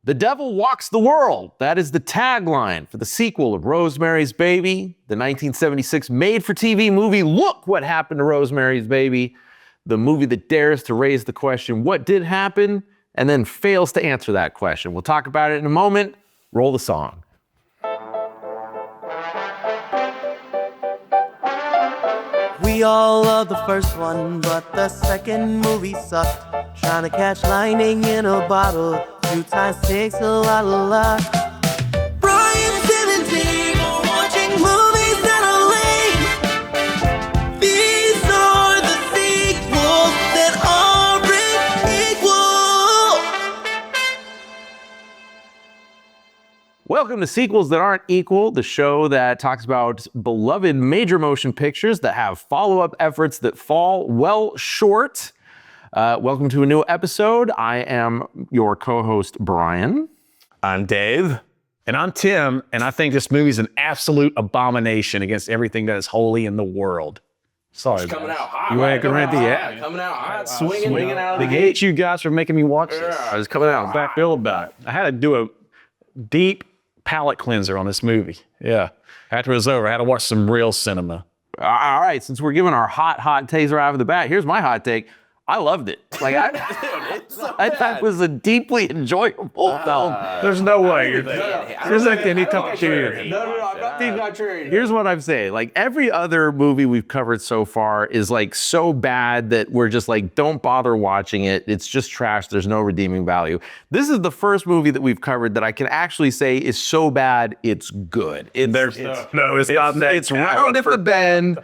The Devil Walks the World. That is the tagline for the sequel of Rosemary's Baby, the 1976 made-for-TV movie. Look what happened to Rosemary's Baby. The movie that dares to raise the question, what did happen? And then fails to answer that question. We'll talk about it in a moment. Roll the song. We all love the first one, but the second movie sucked. Trying to catch lightning in a bottle 2 times takes a lot of luck. Brian 17, watching movies that are lame. These are the sequels that aren't equal. Welcome to Sequels That Aren't Equal, the show that talks about beloved major motion pictures that have follow-up efforts that fall well short. Welcome to a new episode. I am your co-host, Brian. I'm Dave. And I'm Tim, and I think this movie is an absolute abomination against everything that is holy in the world. Sorry, It's coming out hot. You ain't coming at the end. Coming out hot, swinging out of I the hate you guys for making me watch this. Yeah, it's coming out. How I feel about it. I had to do a deep palate cleanser on this movie. Yeah. After it was over, I had to watch some real cinema. All right, since we're giving our hot takes right off the bat, here's my hot take. I loved it. Like I thought it was a deeply enjoyable film. There's no way you're there. There's like any cup of tea. No, I'm not being contrary. Here's what I'm saying. Like every other movie we've covered so far is like so bad that we're just like, don't bother watching it. It's just trash. There's no redeeming value. This is the first movie that we've covered that I can actually say is so bad it's good. It's round at the bend.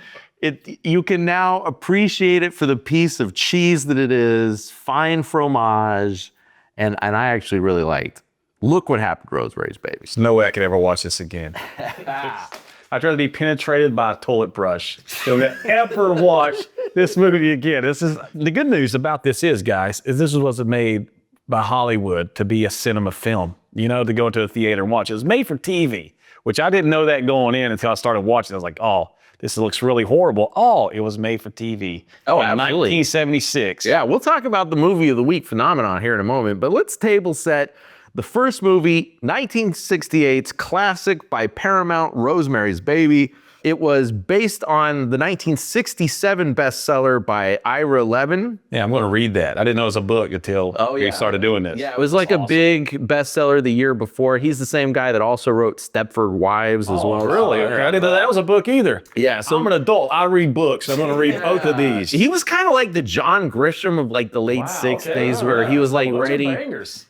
You can now appreciate it for the piece of cheese that it is, fine fromage, and I actually really liked. Look what happened to Rosemary's Baby. There's no way I could ever watch this again. I'd rather be penetrated by a toilet brush than ever watch this movie again. This is the good news about this is, guys, is this was made by Hollywood to be a cinema film. You know, to go into a theater and watch. It was made for TV, which I didn't know that going in until I started watching. I was like, oh, this looks really horrible. Oh, it was made for TV. Oh, in absolutely. 1976. Yeah, we'll talk about the movie of the week phenomenon here in a moment, but let's table set the first movie, 1968's classic by Paramount, Rosemary's Baby. It was based on the 1967 bestseller by Ira Levin. Yeah, I'm going to read that. I didn't know it was a book until we started doing this. Yeah, it was like a big bestseller the year before. He's the same guy that also wrote Stepford Wives as well. Really? Okay. I didn't know that was a book either. Yeah, so I'm an adult. I read books. I'm going to read both of these. he was kind of like the John Grisham of like the late 60s where he was like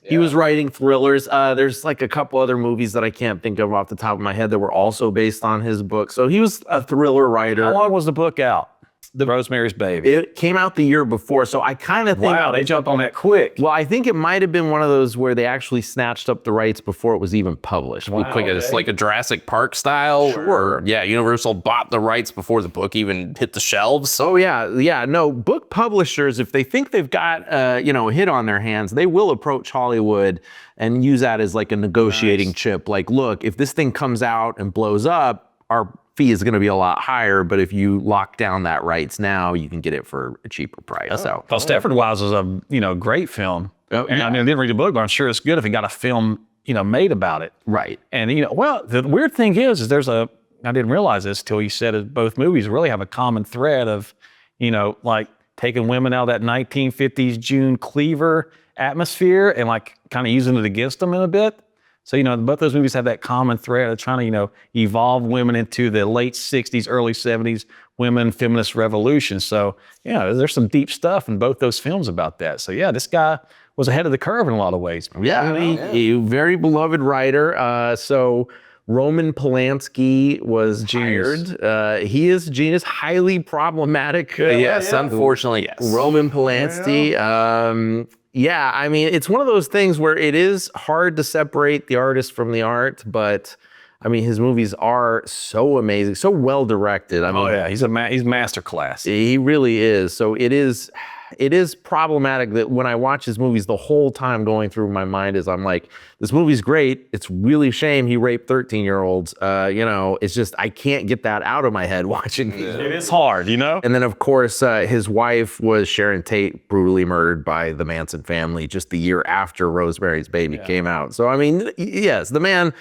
he was writing thrillers. There's like a couple other movies that I can't think of off the top of my head that were also based on his book. So he was a thriller writer. How long was the book out? The Rosemary's Baby. It came out the year before, so I kind of think... Wow, they jumped on that quick. Well, I think it might have been one of those where they actually snatched up the rights before it was even published. It's like a Jurassic Park style. Sure. Or, yeah, Universal bought the rights before the book even hit the shelves. Oh, yeah. No, book publishers, if they think they've got, a hit on their hands, they will approach Hollywood and use that as like a negotiating chip. Like, look, if this thing comes out and blows up, our fee is going to be a lot higher, but if you lock down that rights now, you can get it for a cheaper price. So, Well, Stepford Wives was a great film. Oh, And yeah. I didn't read the book, but I'm sure it's good if it got a film, made about it. right. And the weird thing is there's I didn't realize this till you said it. Both movies really have a common thread of, like taking women out of that 1950s June Cleaver atmosphere and like kind of using it against them in a bit. So, both those movies have that common thread of trying to, evolve women into the late 60s, early 70s women feminist revolution. So, there's some deep stuff in both those films about that. So, yeah, this guy was ahead of the curve in a lot of ways. Yeah, a very beloved writer. So Roman Polanski was Genius. hired. He is a genius, highly problematic. Unfortunately, yes. Roman Polanski. Yeah, I mean, it's one of those things where it is hard to separate the artist from the art, but I mean, his movies are so amazing, so well directed. I mean, He's masterclass. he really is. So it is, it is problematic that when I watch his movies, the whole time going through my mind is I'm like, this movie's great. It's really a shame he raped 13-year-olds. It's just, I can't get that out of my head watching these. It is hard, And then, of course, his wife was Sharon Tate, brutally murdered by the Manson family just the year after Rosemary's Baby came out. So, I mean, yes, the man,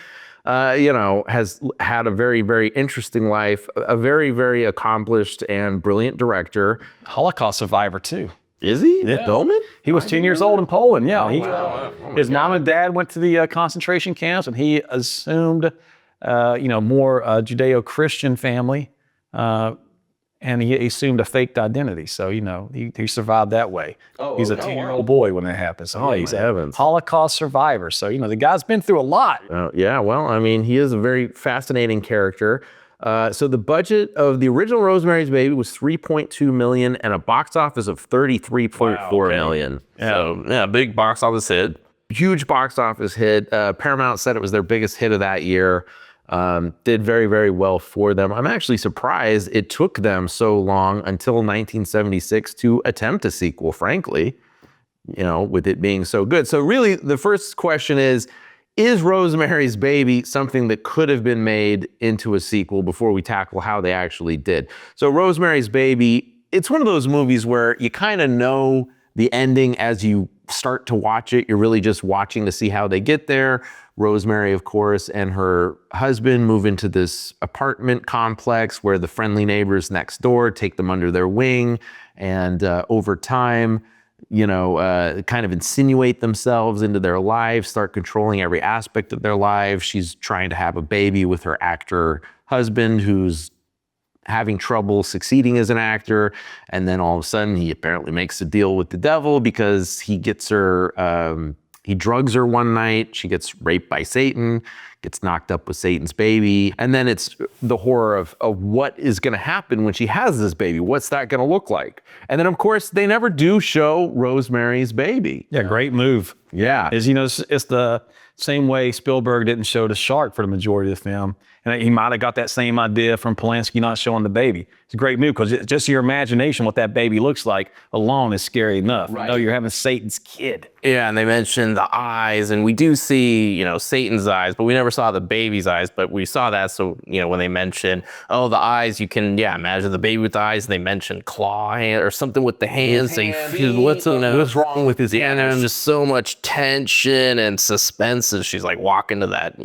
has had a very, very interesting life, a very, very accomplished and brilliant director. Holocaust survivor, too. Is he? Yeah. Billman? He was 10 years old in Poland, his mom and dad went to the concentration camps, and he assumed, more Judeo-Christian family, and he assumed a faked identity. So, he survived that way. He's a 10-year-old boy when that happened. So he's a Holocaust survivor. So, the guy's been through a lot. Yeah, well, I mean, he is a very fascinating character. So the budget of the original Rosemary's Baby was $3.2 million and a box office of $33.4 million. Yeah. So, big box office hit. Huge box office hit. Paramount said it was their biggest hit of that year. Did very, very well for them. I'm actually surprised it took them so long until 1976 to attempt a sequel, frankly, with it being so good. So really, the first question is Rosemary's Baby something that could have been made into a sequel before we tackle how they actually did? So Rosemary's Baby, it's one of those movies where you kind of know the ending as you start to watch it. You're really just watching to see how they get there. Rosemary, of course, and her husband move into this apartment complex where the friendly neighbors next door take them under their wing. And over time, kind of insinuate themselves into their lives, start controlling every aspect of their lives. She's trying to have a baby with her actor husband who's having trouble succeeding as an actor. And then all of a sudden he apparently makes a deal with the devil because he gets her, he drugs her one night. She gets raped by Satan, gets knocked up with Satan's baby. And then it's the horror of what is going to happen when she has this baby. What's that going to look like? And then, of course, they never do show Rosemary's Baby. Yeah, great move. Yeah. It's the same way Spielberg didn't show the shark for the majority of the film. And he might have got that same idea from Polanski not showing the baby. It's a great move because just your imagination, what that baby looks like alone is scary enough. Right. You're having Satan's kid. Yeah, and they mentioned the eyes, and we do see, Satan's eyes, but we never saw the baby's eyes, but we saw that. So, when they mention, the eyes, you can, imagine the baby with the eyes, and they mention claw hand or something with the hands. They feel what's wrong with his hand. There's just so much tension and suspense as she's like walking to that,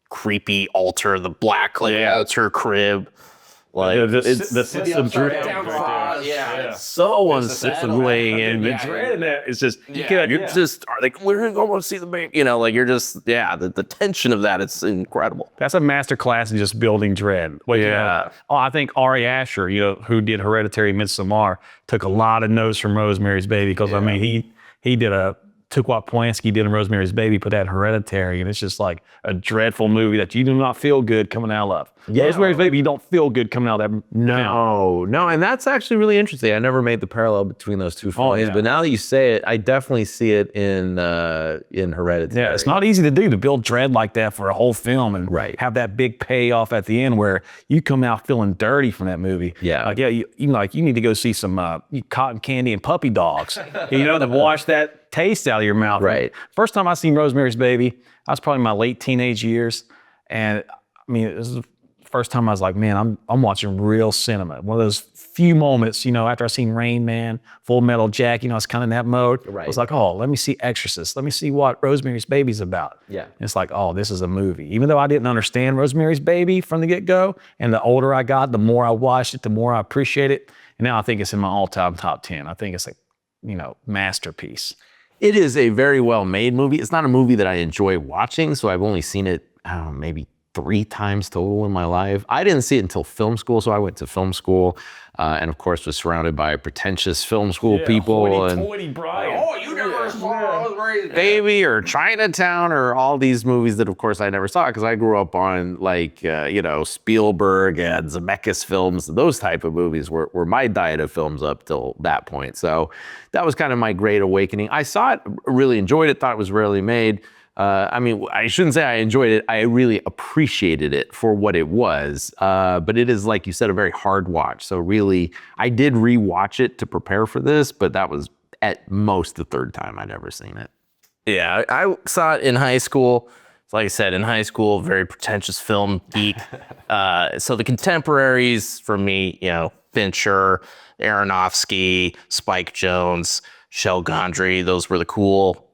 creepy altar, the black it's her crib. Like the sense of dread. It's so unsettling, and the dread in that is just you're just we're gonna go see the baby. You're just the tension of that. It's incredible. That's a master class in just building dread. I think Ari Aster, who did Hereditary, Midsommar, took a lot of notes from Rosemary's Baby because he took what Polanski did in Rosemary's Baby, put that in Hereditary, and it's just like a dreadful movie that you do not feel good coming out of. Yeah. Rosemary's Baby, you don't feel good coming out of that. No, and that's actually really interesting. I never made the parallel between those two films, but now that you say it, I definitely see it in Hereditary. Yeah, it's not easy to do, to build dread like that for a whole film and have that big payoff at the end where you come out feeling dirty from that movie. Yeah. You need to go see some cotton candy and puppy dogs, to wash that taste out of your mouth. Right. First time I seen Rosemary's Baby, I was probably in my late teenage years, and it was the first time I was like, man, I'm watching real cinema. One of those few moments, after I seen Rain Man, Full Metal Jacket, I was kind of in that mode. Right. I was like, let me see Exorcist. Let me see what Rosemary's Baby's about. Yeah. And it's like, this is a movie. Even though I didn't understand Rosemary's Baby from the get-go, and the older I got, the more I watched it, the more I appreciate it. And now I think it's in my all-time top 10. I think it's masterpiece. It is a very well-made movie. It's not a movie that I enjoy watching, so I've only seen it, maybe 3 times total in my life. I didn't see it until film school, so I went to film school, and of course was surrounded by pretentious film school people. Hoity-toity Brian. You never saw Rosemary's Baby or Chinatown or all these movies that, of course, I never saw because I grew up on Spielberg and Zemeckis films. Those type of movies were my diet of films up till that point. So that was kind of my great awakening. I saw it, really enjoyed it, thought it was rarely made. I mean, I shouldn't say I enjoyed it. I really appreciated it for what it was. But it is, like you said, a very hard watch. So really, I did rewatch it to prepare for this, but that was at most the third time I'd ever seen it. Yeah, I saw it in high school. Like I said, in high school, very pretentious film geek. So the contemporaries for me, Fincher, Aronofsky, Spike Jonze, Shel Gondry, those were the cool,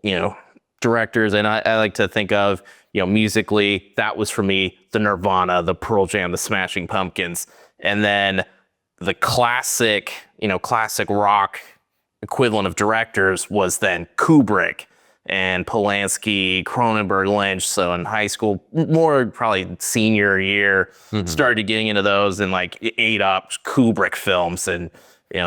directors. And I like to think of, musically, that was for me the Nirvana, the Pearl Jam, the Smashing Pumpkins. And then the classic rock equivalent of directors was then Kubrick and Polanski, Cronenberg, Lynch. So in high school, more probably senior year, started getting into those and like ate up Kubrick films and,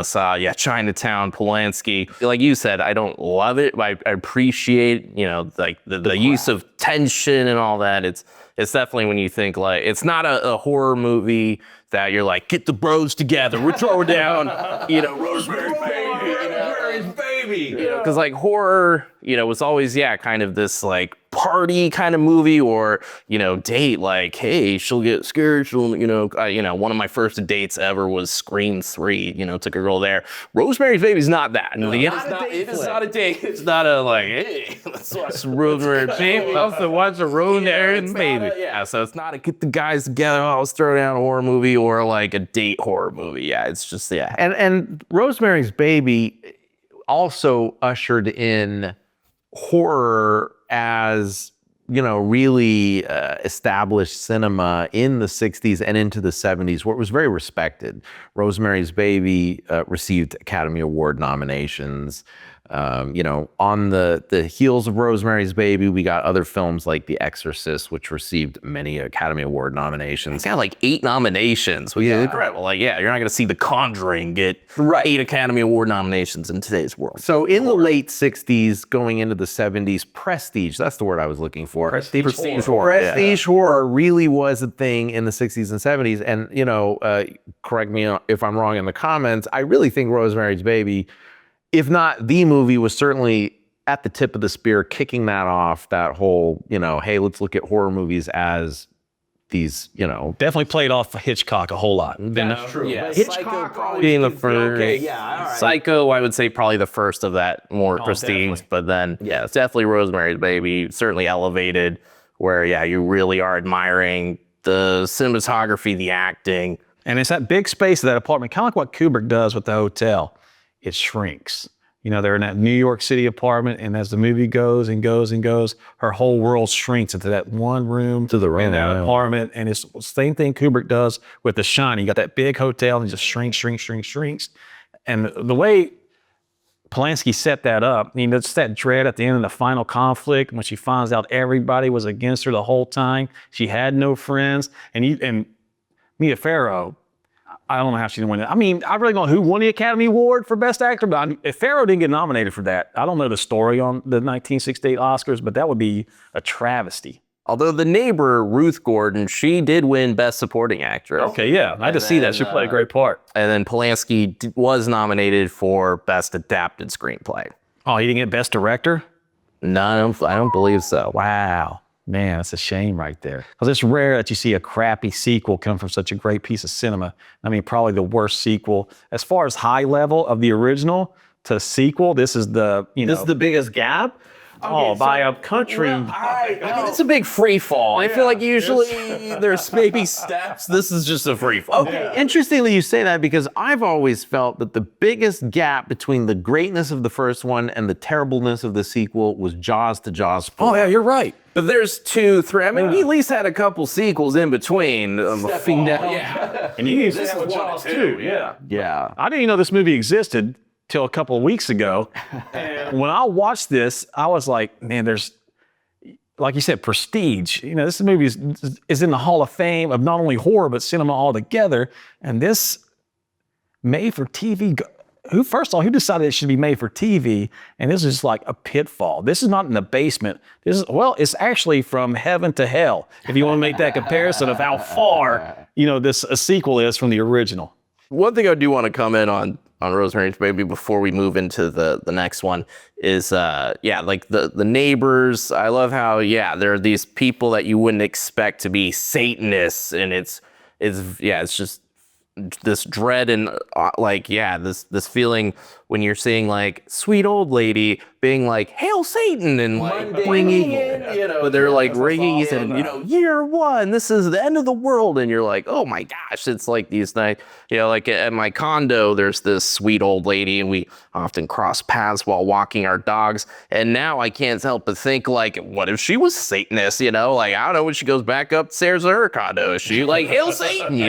saw, Chinatown, Polanski. Like you said, I don't love it, but I appreciate, like the use of tension and all that. It's definitely when you think like, it's not a horror movie that you're like, get the bros together, we're throwing down, Rosemary's Baby, because like horror, was always, kind of this like party kind of movie or, date, like, hey, she'll get scared. She'll, one of my first dates ever was Scream 3, took a girl there. Rosemary's Baby's not that. No, it is not a date. It's not a like, hey, let's watch Rosemary's Baby. Let's watch a Rosemary's Baby. Yeah, so it's not a get the guys together, let's throw down a horror movie or like a date horror movie. Yeah, it's just, And Rosemary's Baby also ushered in horror as, really established cinema in the 60s and into the 70s, where it was very respected. Rosemary's Baby received Academy Award nominations. On the heels of Rosemary's Baby, we got other films like The Exorcist, which received many Academy Award nominations. It's got like 8 nominations, which is incredible. Like, you're not going to see The Conjuring get 8 Academy Award nominations in today's world. So in the late 60s, going into the 70s, prestige, that's the word I was looking for. Prestige horror. Prestige horror really was a thing in the 60s and 70s. And, correct me if I'm wrong in the comments, I really think Rosemary's Baby, if not the movie, was certainly at the tip of the spear, kicking that off, that whole, hey, let's look at horror movies as these, Definitely played off Hitchcock a whole lot. That's true. Yeah, Hitchcock probably being the first. Okay, yeah, all right. Psycho, I would say probably the first of that more prestige, definitely. but then, it's definitely Rosemary's Baby, certainly elevated, where, you really are admiring the cinematography, the acting. And it's that big space of that apartment, kind of like what Kubrick does with the hotel. It shrinks. They're in that New York City apartment, and as the movie goes and goes and goes, her whole world shrinks into that one room in that apartment. And it's the same thing Kubrick does with The Shining. You got that big hotel, and it just shrinks. And the way Polanski set that up, it's that dread at the end of the final conflict when she finds out everybody was against her the whole time. She had no friends, and Mia Farrow, I don't know how she didn't win it. I mean, I really don't know who won the Academy Award for Best Actor, but if Farrow didn't get nominated for that, I don't know the story on the 1968 Oscars, but that would be a travesty. Although the neighbor, Ruth Gordon, she did win Best Supporting Actress. Okay, yeah, I had to see that. She played a great part. And then Polanski was nominated for Best Adapted Screenplay. Oh, he didn't get Best Director? No, I don't believe so. Wow. Man, that's a shame right there. Because it's rare that you see a crappy sequel come from such a great piece of cinema. I mean, probably the worst sequel. As far as high level of the original to sequel, this is the, This is the biggest gap? by a country. I mean, it's a big free fall. I feel like usually there's maybe steps. This is just a free fall. Okay, interestingly you say that because I've always felt that the biggest gap between the greatness of the first one and the terribleness of the sequel was Jaws to Jaws 4. Oh, yeah, you're right. But there's 2, 3. I mean, we at least had a couple sequels in between. Yeah. And you this is Jaws too. Yeah. Yeah. I didn't even know this movie existed till a couple of weeks ago. And when I watched this, I was like, man, there's, like you said, prestige. This movie is in the Hall of Fame of not only horror, but cinema altogether. And this made for TV, who decided it should be made for TV? And this is like a pitfall. This is not in the basement. It's actually from heaven to hell. If you want to make that comparison of how far, this a sequel is from the original. One thing I do want to comment on on Rosemary's Baby before we move into the next one is like the neighbors. I love how there are these people that you wouldn't expect to be Satanists, and it's just this dread and this feeling when you're seeing like sweet old lady being like hail Satan and like bringing in, they're like ringing and year one, this is the end of the world, and you're like, oh my gosh, it's like these nights, like at my condo there's this sweet old lady and we often cross paths while walking our dogs, and now I can't help but think like, what if she was Satanist, like I don't know, when she goes back upstairs to her condo, is she like hail Satan,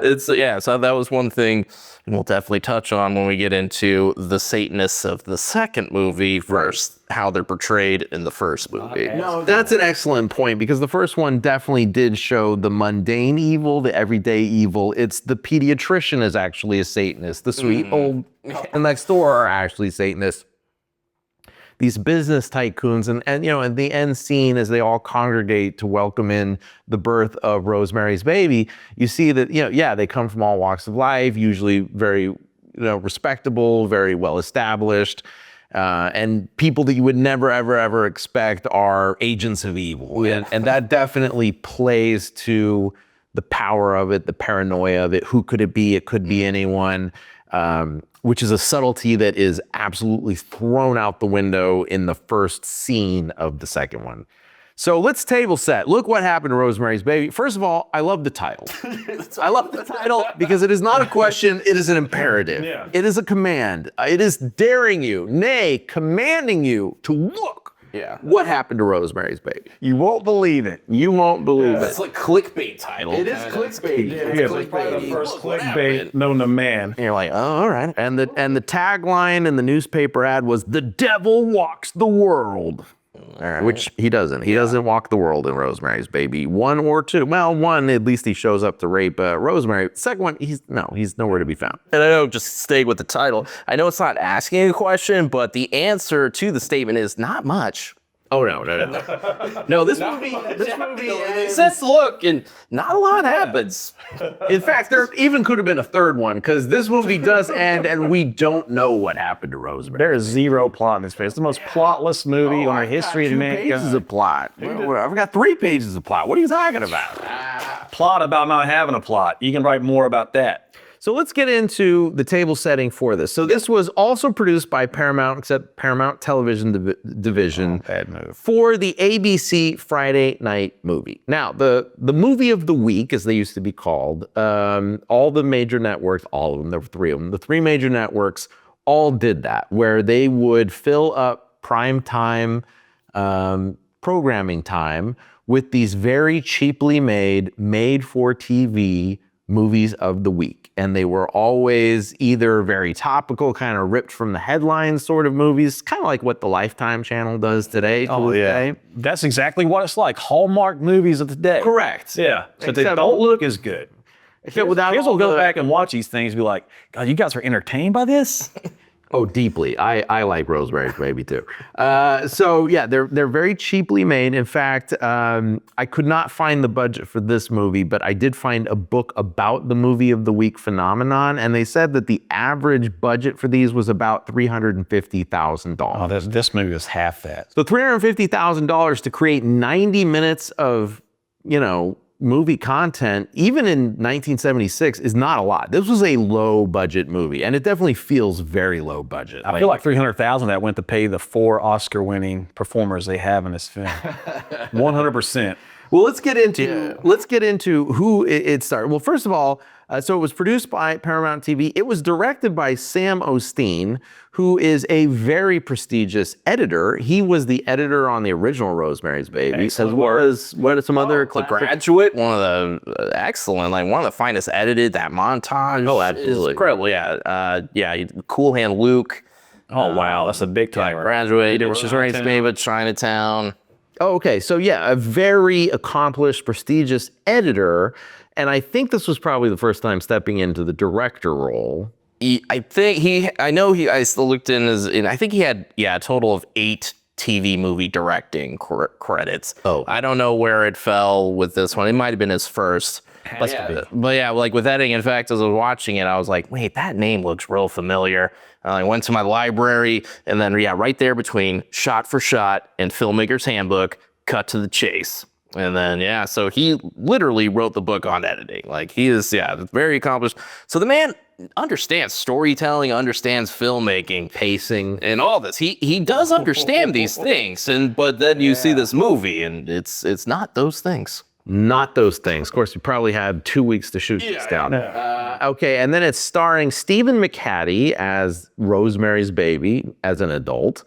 it's so that was one thing we'll definitely touch on when we get into the Satanists of the second movie versus how they're portrayed in the first movie. No, that's an excellent point, because the first one definitely did show the mundane evil, the everyday evil. It's the pediatrician is actually a Satanist. The sweet old next door are actually Satanists. These business tycoons, and in the end scene, as they all congregate to welcome in the birth of Rosemary's Baby, you see that they come from all walks of life, usually very respectable, very well established, and people that you would never ever expect are agents of evil, and that definitely plays to the power of it, the paranoia of it. Who could it be? It could be anyone. Which is a subtlety that is absolutely thrown out the window in the first scene of the second one. So let's table set. Look what happened to Rosemary's Baby. First of all, I love the title. I love the title because it is not a question, it is an imperative. Yeah. It is a command. It is daring you, nay, commanding you to look. Yeah. What happened to Rosemary's Baby? You won't believe it. You won't believe it. It's like clickbait title. It is clickbait. It's clickbait. The first clickbait known to man. And you're like, oh, all right. And the tagline in the newspaper ad was, "The devil walks the world." Right. Which he doesn't. He doesn't walk the world in Rosemary's Baby. 1 or 2. Well, 1, at least he shows up to rape Rosemary. Second one, he's nowhere to be found. And I know, just stay with the title, I know it's not asking a question, but the answer to the statement is not much. Oh, no. No, this movie says look, and not a lot happens. In fact, there even could have been a third one, because this movie does end and we don't know what happened to Rosemary. There is zero plot in this film. It's the most plotless movie on the history of mankind. 2 pages of plot. I've got 3 pages of plot. What are you talking about? Plot about not having a plot. You can write more about that. So let's get into the table setting for this. So this was also produced by Paramount, except Paramount Television Division, bad move, for the ABC Friday night movie. Now, the movie of the week, as they used to be called, all the major networks, all of them, there were 3 of them, the 3 major networks all did that, where they would fill up prime time programming time with these very cheaply made for TV movies of the week. And they were always either very topical, kind of ripped from the headlines sort of movies, kind of like what the Lifetime channel does today. That's exactly what it's like. Hallmark movies of the day. Correct. Yeah. So they don't look as good. Here's we'll go back and watch these things and be like, God, you guys are entertained by this? Oh, deeply. I like Rosemary's Baby too. They're very cheaply made. In fact, I could not find the budget for this movie, but I did find a book about the movie of the week phenomenon, and they said that the average budget for these was about $350,000. Oh, this movie was half that. So $350,000 to create 90 minutes of, movie content, even in 1976, is not a lot. This was a low budget movie, and it definitely feels very low budget. I feel like $300,000 that went to pay the 4 Oscar-winning performers they have in this film. 100%. Well, let's get into who it started. Well, first of all, so it was produced by Paramount TV. It was directed by Sam Osteen, who is a very prestigious editor. He was the editor on the original Rosemary's Baby. What are some other Graduate, one of the excellent, like one of the finest edited. That montage, is incredible. Cool Hand Luke. Oh wow, that's a big timer. Graduate, Rosemary's Baby, Chinatown. Oh, okay. So a very accomplished, prestigious editor. And I think this was probably the first time stepping into the director role. I still looked in I think he had, a total of 8 TV movie directing credits. Oh. I don't know where it fell with this one. It might have been his first. But yeah, like with editing, in fact, as I was watching it, I was like, wait, that name looks real familiar. I went to my library, and then, yeah, right there between shot for shot and Filmmaker's Handbook, cut to the chase. And then, yeah, so he literally wrote the book on editing. Like, he is, yeah, very accomplished. So the man understands storytelling, understands filmmaking, Pacing. and all this. He does understand these things. But then you see this movie, and it's not those things. Not those things. Of course, we probably had 2 weeks to shoot this down. Okay, and then it's starring Stephen McHattie as Rosemary's Baby as an adult.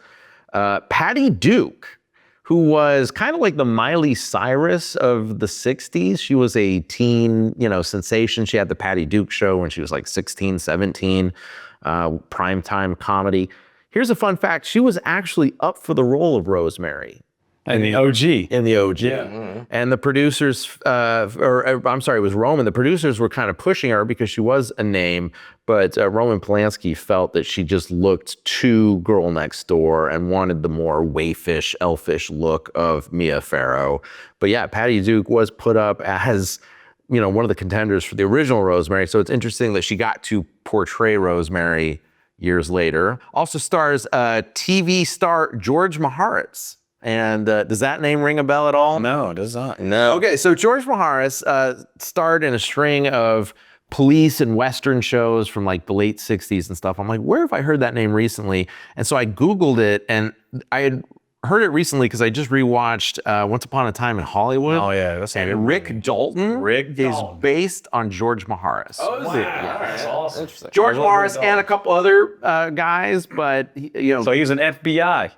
Patty Duke, who was kind of like the Miley Cyrus of the 60s. She was a teen, sensation. She had the Patty Duke show when she was like 16, 17, primetime comedy. Here's a fun fact. She was actually up for the role of Rosemary. And the OG. In the OG. Yeah. And the producers, I'm sorry, it was Roman. The producers were kind of pushing her because she was a name, but Roman Polanski felt that she just looked too girl next door and wanted the more waifish, elfish look of Mia Farrow. But yeah, Patty Duke was put up as, one of the contenders for the original Rosemary. So it's interesting that she got to portray Rosemary years later. Also stars TV star George Maharis. And does that name ring a bell at all? No, it does not. No. Okay, so George Maharis starred in a string of police and Western shows from like the late 60s and stuff. I'm like, where have I heard that name recently? And so I Googled it, and I had heard it recently because I just rewatched Once Upon a Time in Hollywood. Oh, yeah. That's and Rick Dalton is based on George Maharis. Oh, is it? Yeah. That's awesome. Interesting. George Maharis and a couple other guys, but, So he was an FBI.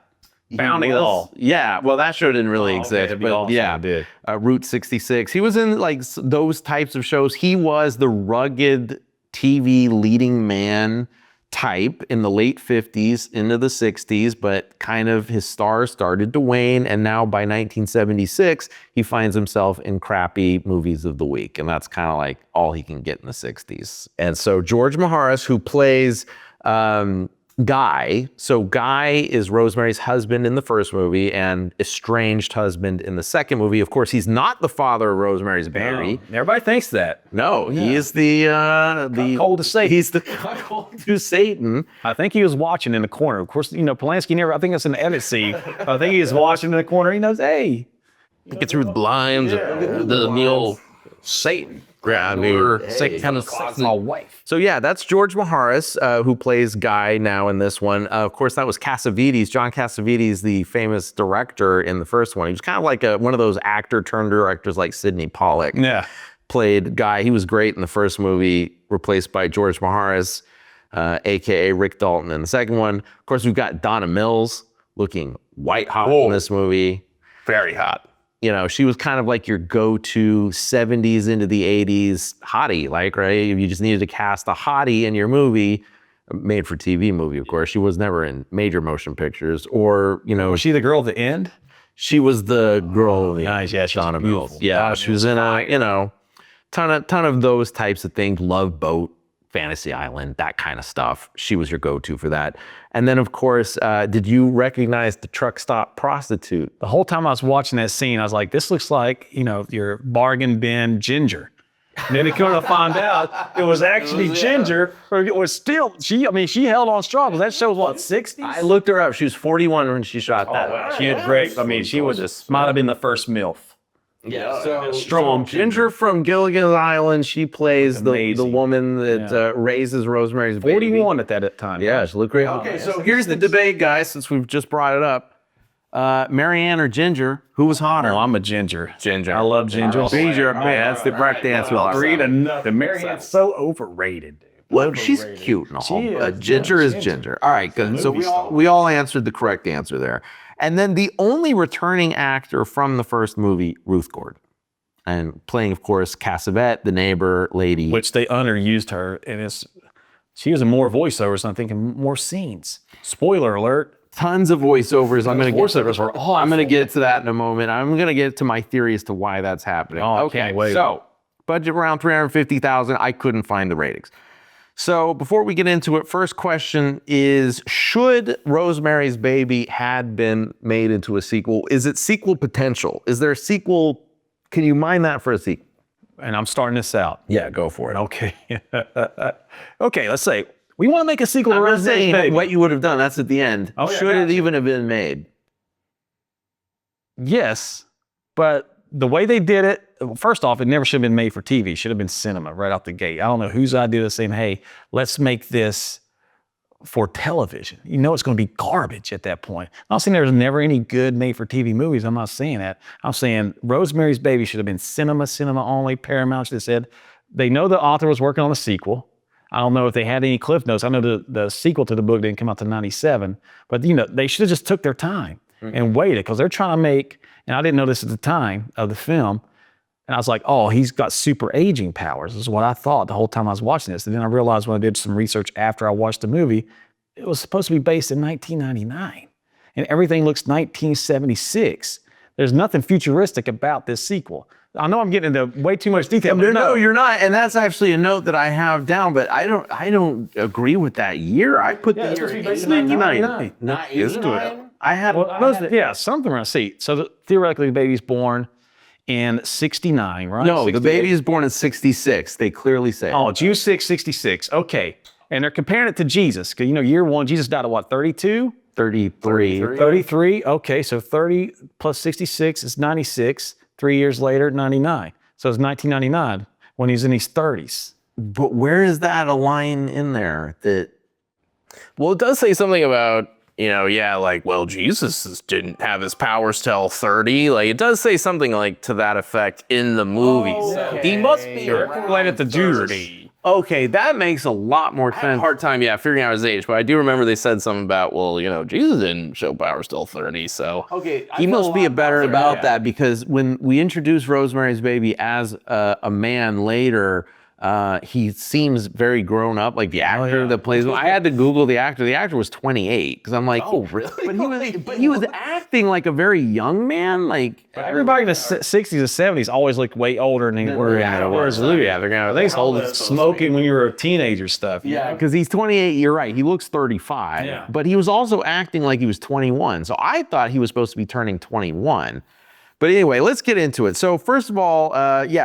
Bounty Law. Yeah, well, that show didn't really Okay, exist, that'd be but awesome, yeah, it did. Route 66. He was in like those types of shows. He was the rugged TV leading man type in the late 50s into the 60s, but kind of his stars started to wane, and now by 1976, he finds himself in crappy movies of the week, and that's kind of like all he can get in the 60s. And so George Maharis, who plays Guy. So Guy is Rosemary's husband in the first movie and estranged husband in the second movie. Of course, he's not the father of Rosemary's Baby. Everybody thinks that. No, he is the Cold to Satan. He's the cuckold to Satan. I think he was watching in the corner. Of course, Polanski never, I think it's an edit scene. I think he was watching in the corner. He knows, hey. Get through the blinds, the old Satan. Yeah, Kind of my wife. So yeah, that's George Maharis, who plays Guy now in this one. Of course, that was Cassavetes, John Cassavetes, the famous director in the first one. He was kind of like one of those actor turned directors like Sidney Pollack. Yeah. Played Guy. He was great in the first movie, replaced by George Maharis, aka Rick Dalton in the second one. Of course, we've got Donna Mills looking white hot in this movie. Very hot. She was kind of like your go-to 70s into the 80s hottie, like, right? You just needed to cast a hottie in your movie, made for TV movie, of course. She was never in major motion pictures or, Was she the girl at the end? she was the girl. Nice, yeah, she's Donna beautiful. Mills. Yeah, she was in a, ton of those types of things. Love Boat, Fantasy Island, that kind of stuff. She was your go-to for that. And then, of course, did you recognize the truck stop prostitute? The whole time I was watching that scene, I was like, this looks like, your bargain bin Ginger. And then they come to find out it was actually Ginger, or it was still, she held on strong. That show's what, 60s? I looked her up. She was 41 when she shot that. Wow. She had great, she was, might have been the first MILF. Yeah, so strong. Ginger from Gilligan's Island. She plays the woman that raises Rosemary's Baby. 41 at that time. Yeah, she looked great. Okay, so here's the debate, guys, since we've just brought it up. Marianne or Ginger, who was hotter? Oh, I'm a Ginger. Ginger. I love Ginger. Ginger, man, that's the correct answer. 3-0. Marianne's so overrated, dude. Well, she's cute and all. Ginger is Ginger. All right, good. So we all answered the correct answer there. And then the only returning actor from the first movie, Ruth Gordon. And playing, of course, Cassavet, the neighbor lady. Which they underused her, and she was in more voiceovers, and I'm thinking more scenes. Spoiler alert. Tons of voiceovers. Voiceovers were awful. I'm going to get to that in a moment. I'm going to get to my theory as to why that's happening. Oh, I can't wait. So, budget around $350,000. I couldn't find the ratings. So before we get into it, first question is, should Rosemary's Baby had been made into a sequel? Is it sequel potential? Is there a sequel? Can you mine that for a sequel? And I'm starting this out. Yeah, go for it. Okay. Okay, let's say we want to make a sequel to I'm not Rosemary's saying Baby. what you would have done. That's at the end. Oh, yeah, should it gotcha. even have been made? Yes, but the way they did it, first off, it never should have been made for TV. It should have been cinema right out the gate. I don't know whose idea was saying, hey, let's make this for television. You know it's going to be garbage at that point. I'm not saying there's never any good made-for-TV movies. I'm not saying that. I'm saying Rosemary's Baby should have been cinema only. Paramount should have said, they know the author was working on a sequel. I don't know if they had any cliff notes. I know the sequel to the book didn't come out till 97, but they should have just took their time and waited, because they're trying to make, and I didn't know this at the time of the film, and I was like, oh, he's got super aging powers. This is what I thought the whole time I was watching this. And then I realized when I did some research after I watched the movie, it was supposed to be based in 1999. And everything looks 1976. There's nothing futuristic about this sequel. I know I'm getting into way too much detail. But No, you're not. And that's actually a note that I have down, but I don't agree with that year. I put the it's year supposed to be based in 1999. 1999. Not Is it? 89. I had, Yeah, something around. See, so theoretically, the baby's born in 69, right? no, the 68? baby is born in 66. They clearly say. Oh, June 6, 66. Okay. And they're comparing it to Jesus. Because, year one, Jesus died at what, 32? 33. 33. Okay, so 30 plus 66 is 96. 3 years later, 99. So it's 1999 when he's in his 30s. But where is that a line in there that? Well, it does say something about, Jesus didn't have his powers till 30. Like, it does say something like to that effect in the movie. So he must be Related to Judas. Okay, that makes a lot more I had a sense. hard time, figuring out his age, but I do remember they said something about, Jesus didn't show powers till 30, so. Okay, he must be better about that, because when we introduce Rosemary's Baby as a man later, he seems very grown up, like the actor that plays him. I had to Google the actor. The actor was 28, because I'm like, Oh, really? But he was acting like a very young man, like. Everybody in the 60s and 70s always looked way older than they were. Whereas Louis, they're going to, they hold smoking when you were a teenager stuff. Yeah, because he's 28, you're right. He looks 35. Yeah. But he was also acting like he was 21. So I thought he was supposed to be turning 21. But anyway, let's get into it. So first of all,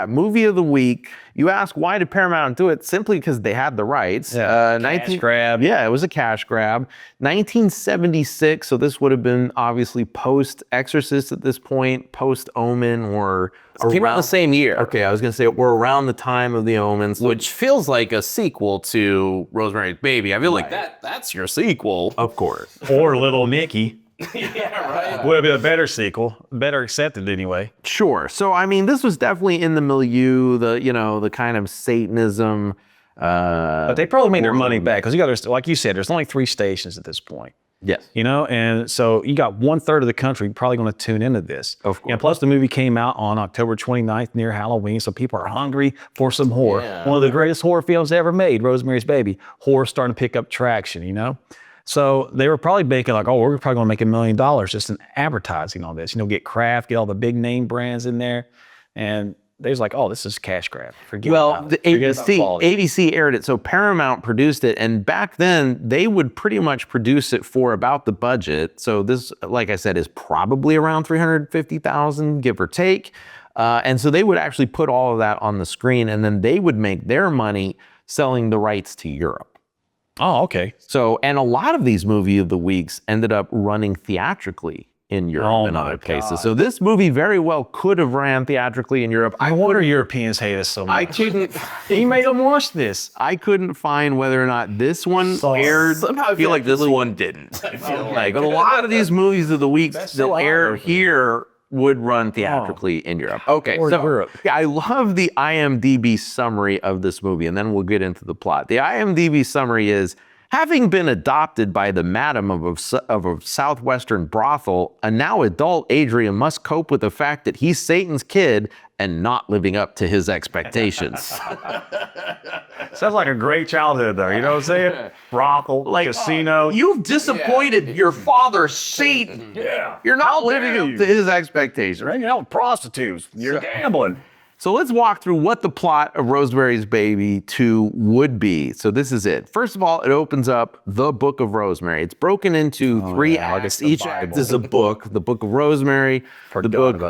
movie of the week. You ask, why did Paramount do it? Simply because they had the rights. Cash grab. Yeah, it was a cash grab. 1976, so this would have been obviously post-Exorcist at this point, post-Omen, or Came out the same year. Okay, I was going to say we're around the time of the Omens. Which feels like a sequel to Rosemary's Baby. I feel like that's your sequel. Of course. Or Little Nicky. Yeah, right. Would have been a better sequel. Better accepted anyway. Sure. So, I mean, this was definitely in the milieu, the kind of Satanism. But they probably made their money back, because like you said, there's only 3 stations at this point. Yes. And so you got 1/3 of the country probably going to tune into this. Of course. And plus the movie came out on October 29th near Halloween, so people are hungry for some horror. Yeah. One of the greatest horror films ever made, Rosemary's Baby. Horror starting to pick up traction, So they were probably banking like, we're probably going to make $1 million just in advertising on this. Get Kraft, get all the big name brands in there. And they was like, this is cash grab. Forget about it. Forget about quality. ABC aired it, so Paramount produced it, and back then they would pretty much produce it for about the budget. So this, like I said, is probably around $350,000, give or take. And so they would actually put all of that on the screen, and then they would make their money selling the rights to Europe. Oh, okay. So, and a lot of these movie of the weeks ended up running theatrically in Europe and other places. So this movie very well could have ran theatrically in Europe. I wonder Europeans hate us so much. I couldn't. He made them watch this. I couldn't find whether or not this one aired. Somehow I feel like this one didn't. I feel Like a lot of these movies of the week that air here would run theatrically in Europe. Okay, Or so Europe. I love the IMDb summary of this movie, and then we'll get into the plot. The IMDb summary is, having been adopted by the madam of a southwestern brothel, a now adult Adrian must cope with the fact that he's Satan's kid and not living up to his expectations. Sounds like a great childhood, though. You know what I'm saying? Brothel, casino. You've disappointed your father, Satan. Yeah. You're not living up to his expectations. Hanging out with prostitutes. You're gambling. So let's walk through what the plot of Rosemary's Baby 2 would be. So this is it. First of all, it opens up the Book of Rosemary. It's broken into 3 acts. Each act is a book. The Book of Rosemary, the Book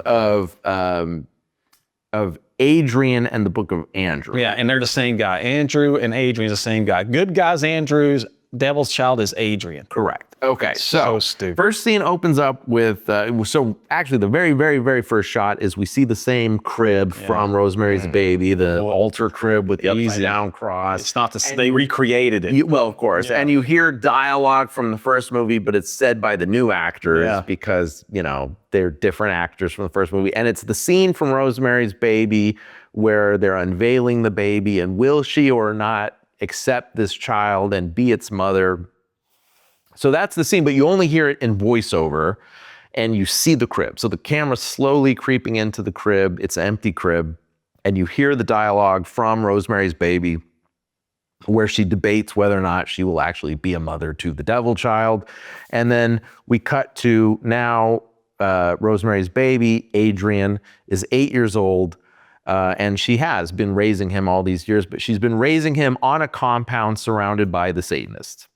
of Adrian, and the Book of Andrew. Yeah, and they're the same guy. Andrew and Adrian's the same guy. Good guy's Andrew's, devil's child is Adrian. Correct. Okay, So stupid. First scene opens up with, so actually the very, very, very first shot is we see the same crib from Rosemary's Baby, the altar crib with the upside down cross. It's not they recreated it. Well, of course. And you hear dialogue from the first movie, but it's said by the new actors because, you know, they're different actors from the first movie. And it's the scene from Rosemary's Baby where they're unveiling the baby, and will she or not accept this child and be its mother? So that's the scene, but you only hear it in voiceover, and you see the crib. So the camera's slowly creeping into the crib. It's an empty crib, and you hear the dialogue from Rosemary's Baby where she debates whether or not she will actually be a mother to the devil child. And then we cut to now Rosemary's Baby, Adrian, is 8 years old, and she has been raising him all these years, but she's been raising him on a compound surrounded by the Satanists.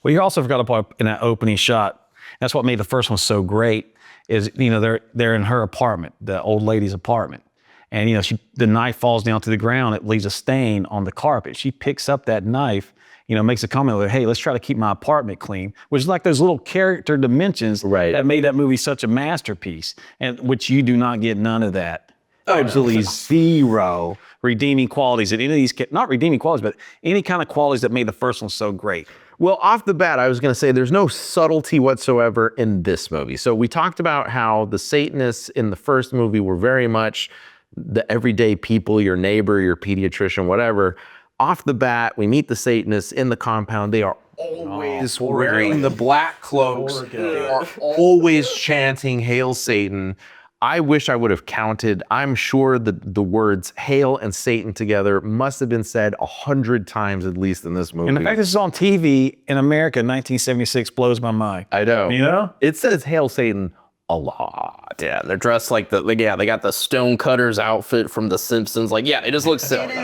Well, you also forgot to point in that opening shot. That's what made the first one so great. Is, you know, they're in her apartment, the old lady's apartment, and, you know, the knife falls down to the ground. It leaves a stain on the carpet. She picks up that knife, you know, makes a comment like, "Hey, let's try to keep my apartment clean," which is like those little character dimensions that made that movie such a masterpiece, and which you do not get none of that. Absolutely zero redeeming qualities in any of these, not redeeming qualities, but any kind of qualities that made the first one so great. Well, off the bat, I was going to say there's no subtlety whatsoever in this movie. So we talked about how the Satanists in the first movie were very much the everyday people, your neighbor, your pediatrician, whatever. Off the bat, we meet the Satanists in the compound. They are always wearing the black cloaks. They are always chanting, "Hail Satan." I wish I would have counted. I'm sure that the words "hail" and "Satan" together must have been said 100 times at least in this movie. And the fact this is on TV in America in 1976 blows my mind. I know. You know? It says "Hail Satan" a lot. Yeah, they're dressed like they got the Stonecutter's outfit from The Simpsons. Like, yeah, it just looks silly.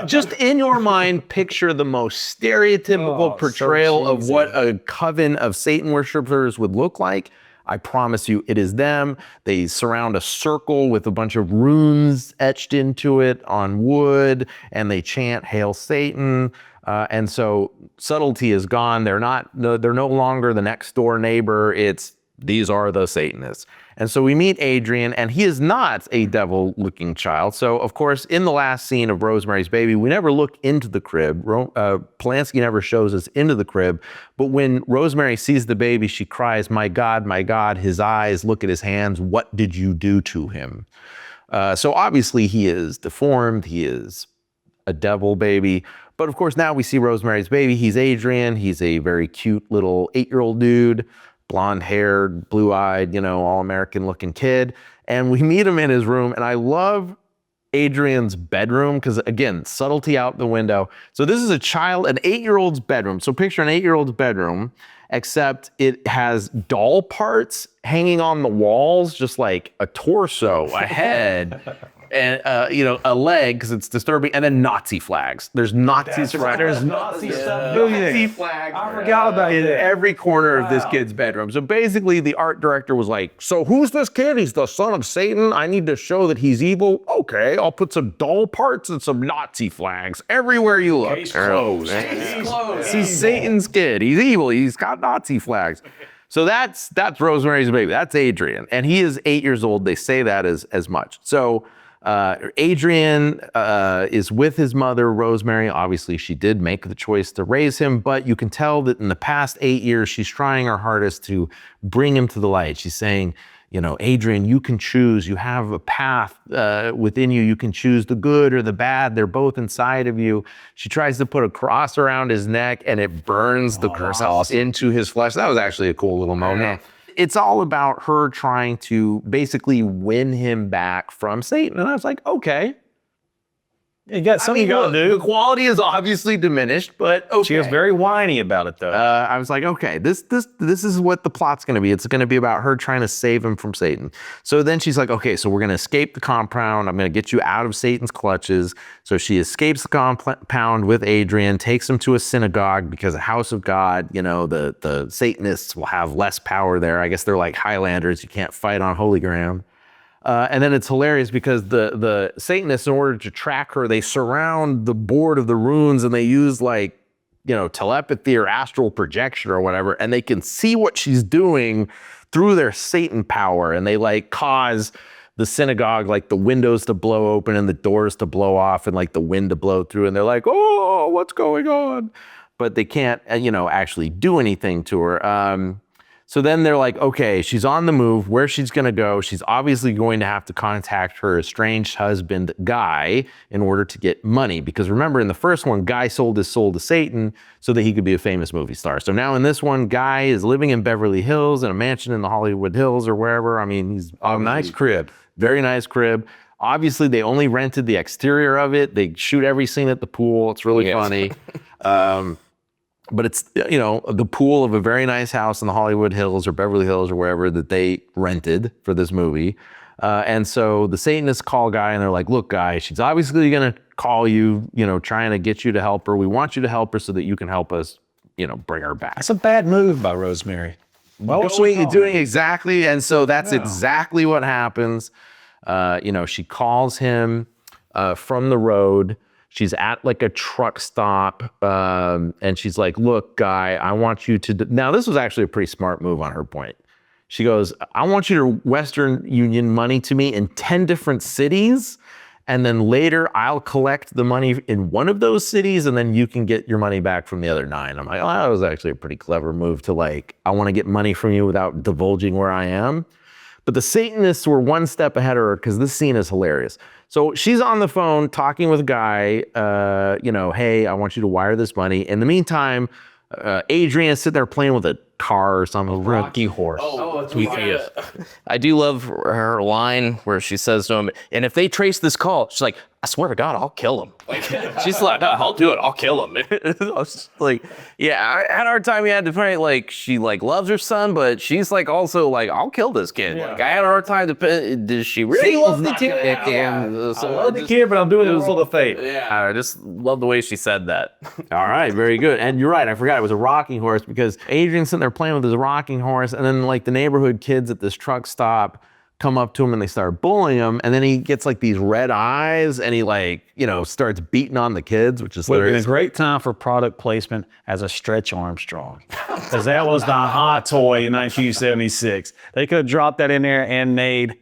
Just in your mind, picture the most stereotypical portrayal of what a coven of Satan worshipers would look like. I promise you, it is them. They surround a circle with a bunch of runes etched into it on wood, and they chant "Hail Satan." And so subtlety is gone. They're no longer the next door neighbor. These are the Satanists. And so we meet Adrian, and he is not a devil-looking child. So, of course, in the last scene of Rosemary's Baby, we never look into the crib. Polanski never shows us into the crib. But when Rosemary sees the baby, she cries, my God, his eyes, look at his hands. What did you do to him?" So obviously he is deformed. He is a devil baby. But, of course, now we see Rosemary's Baby. He's Adrian. He's a very cute little 8-year-old dude. Blonde-haired, blue-eyed, you know, all-American looking kid. And we meet him in his room, and I love Adrian's bedroom because, again, subtlety out the window. So this is an 8-year-old's bedroom. So picture an 8-year-old's bedroom, except it has doll parts hanging on the walls, just like a torso, a head, and a leg because it's disturbing, and then Nazi flags. There's Nazi flags. There's Nazi stuff. Nazi flags. I forgot about in every corner of this kid's bedroom. So basically, the art director was like, "So who's this kid? He's the son of Satan. I need to show that he's evil. Okay, I'll put some doll parts and some Nazi flags everywhere you look." Case closed. He's Satan's kid. He's evil. He's got Nazi flags. So that's Rosemary's Baby. That's Adrian, and he is 8 years old. They say that as much. So. Adrian is with his mother, Rosemary. Obviously, she did make the choice to raise him, but you can tell that in the past 8 years, she's trying her hardest to bring him to the light. She's saying, you know, Adrian, you can choose. You have a path within you. You can choose the good or the bad. They're both inside of you. She tries to put a cross around his neck, and it burns the cross into his flesh. That was actually a cool little moment. It's all about her trying to basically win him back from Satan. And I was like, okay, You got something you gotta The do. quality is obviously diminished, but okay. She was very whiny about it though. I was like, okay, this is what the plot's going to be. It's going to be about her trying to save him from Satan. So then she's like, okay, so we're going to escape the compound. I'm going to get you out of Satan's clutches. So she escapes the compound with Adrian, takes him to a synagogue because a house of God, you know, the Satanists will have less power there. I guess they're like Highlanders. You can't fight on holy ground. And then it's hilarious because the Satanists, in order to track her, they surround the board of the runes and they use like, you know, telepathy or astral projection or whatever, and they can see what she's doing through their Satan power. And they like cause the synagogue, like the windows to blow open and the doors to blow off and like the wind to blow through. And they're like, oh, what's going on? But they can't, you know, actually do anything to her. So then they're like, okay, she's on the move. Where she's going to go? She's obviously going to have to contact her estranged husband, Guy, in order to get money. Because remember, in the first one, Guy sold his soul to Satan so that he could be a famous movie star. So now in this one, Guy is living in Beverly Hills in a mansion in the Hollywood Hills or wherever. I mean, he's A nice crib. very nice crib. Obviously, they only rented the exterior of it. They shoot every scene at the pool. It's really funny. But it's, you know, the pool of a very nice house in the Hollywood Hills or Beverly Hills or wherever that they rented for this movie. And so the Satanists call Guy and they're like, look, Guy, she's obviously going to call you, you know, trying to get you to help her. We want you to help her so that you can help us, you know, bring her back. That's a bad move by Rosemary. Doing exactly. And so that's exactly what happens. You know, she calls him from the road. She's at like a truck stop, and she's like, look, Guy, I want you to... Now, this was actually a pretty smart move on her point. She goes, I want you to Western Union money to me in 10 different cities, and then later I'll collect the money in one of those cities, and then you can get your money back from the other 9. I'm like, oh, that was actually a pretty clever move to like, I want to get money from you without divulging where I am. But the Satanists were one step ahead of her because this scene is hilarious. So she's on the phone talking with Guy, you know, hey, I want you to wire this money. In the meantime, Adrian is sitting there playing with a car or something. A Rocky horse. I do love her line where she says to him, and if they trace this call, she's like, I swear to God, I'll kill him. Like, she's like, no, I'll do it. I'll kill him. I was just like, yeah, I had a hard time. You had to find like, she like loves her son, but she's like also like, I'll kill this kid. Yeah. Like, I had a hard time to, does she really love the kid? I love the kid, but I'm doing it for the fate. Yeah, I just love the way she said that. All right, very good. And you're right, I forgot it was a rocking horse because Adrian's sitting there playing with his rocking horse, and then like the neighborhood kids at this truck stop come up to him and they start bullying him, and then he gets like these red eyes and he like, you know, starts beating on the kids, which is a great time for product placement as a Stretch Armstrong, because that was the hot toy in 1976. They could have dropped that in there and made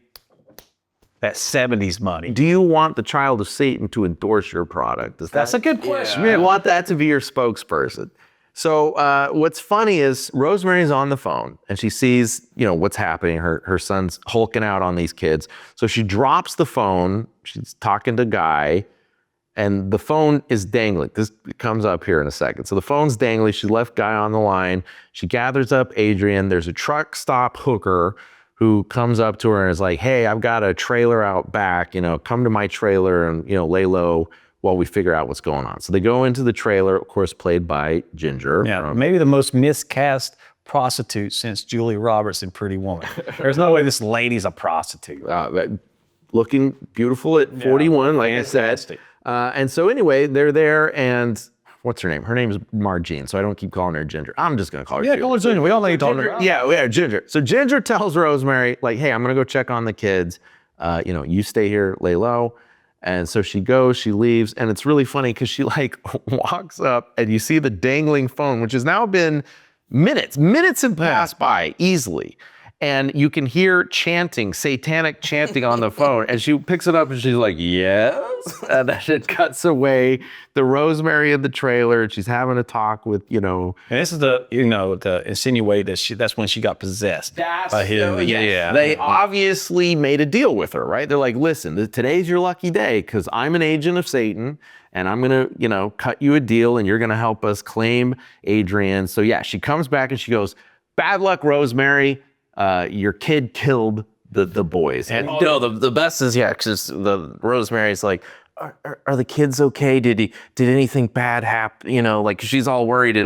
that 70s money. Do you want the child of Satan to endorse your product? That's a good question. You want that to be your spokesperson. So what's funny is Rosemary's on the phone and she sees, you know, what's happening. Her son's hulking out on these kids. So she drops the phone. She's talking to Guy, and the phone is dangling. This comes up here in a second. So the phone's dangling. She left Guy on the line. She gathers up Adrian. There's a truck stop hooker who comes up to her and is like, hey, I've got a trailer out back. You know, come to my trailer and, you know, lay low while we figure out what's going on. So they go into the trailer, of course, played by Ginger. Yeah, maybe the most miscast prostitute since Julia Roberts in Pretty Woman. There's no way this lady's a prostitute. Looking beautiful at 41, like fantastic. I said. And so anyway, they're there, and what's her name? Her name's Margene, so I don't keep calling her Ginger. I'm just going to call her Ginger. Yeah, call her Ginger. We all know you told her. Yeah, Ginger. So Ginger tells Rosemary, like, hey, I'm going to go check on the kids. You know, you stay here, lay low. And so she goes, she leaves, and it's really funny because she like walks up and you see the dangling phone, which has now been minutes have passed by easily. And you can hear chanting, satanic chanting on the phone. And she picks it up and she's like, yes. And then it cuts away the Rosemary in the trailer. And she's having a talk with, you know. And this is the, you know, to insinuate that that's when she got possessed by him. Yeah. They obviously made a deal with her, right? They're like, listen, today's your lucky day because I'm an agent of Satan. And I'm going to, you know, cut you a deal and you're going to help us claim Adrian. So yeah, she comes back and she goes, bad luck, Rosemary. Your kid killed the boys. And no, the best is, yeah, because the Rosemary's like, are the kids okay? Did anything bad happen? You know, like she's all worried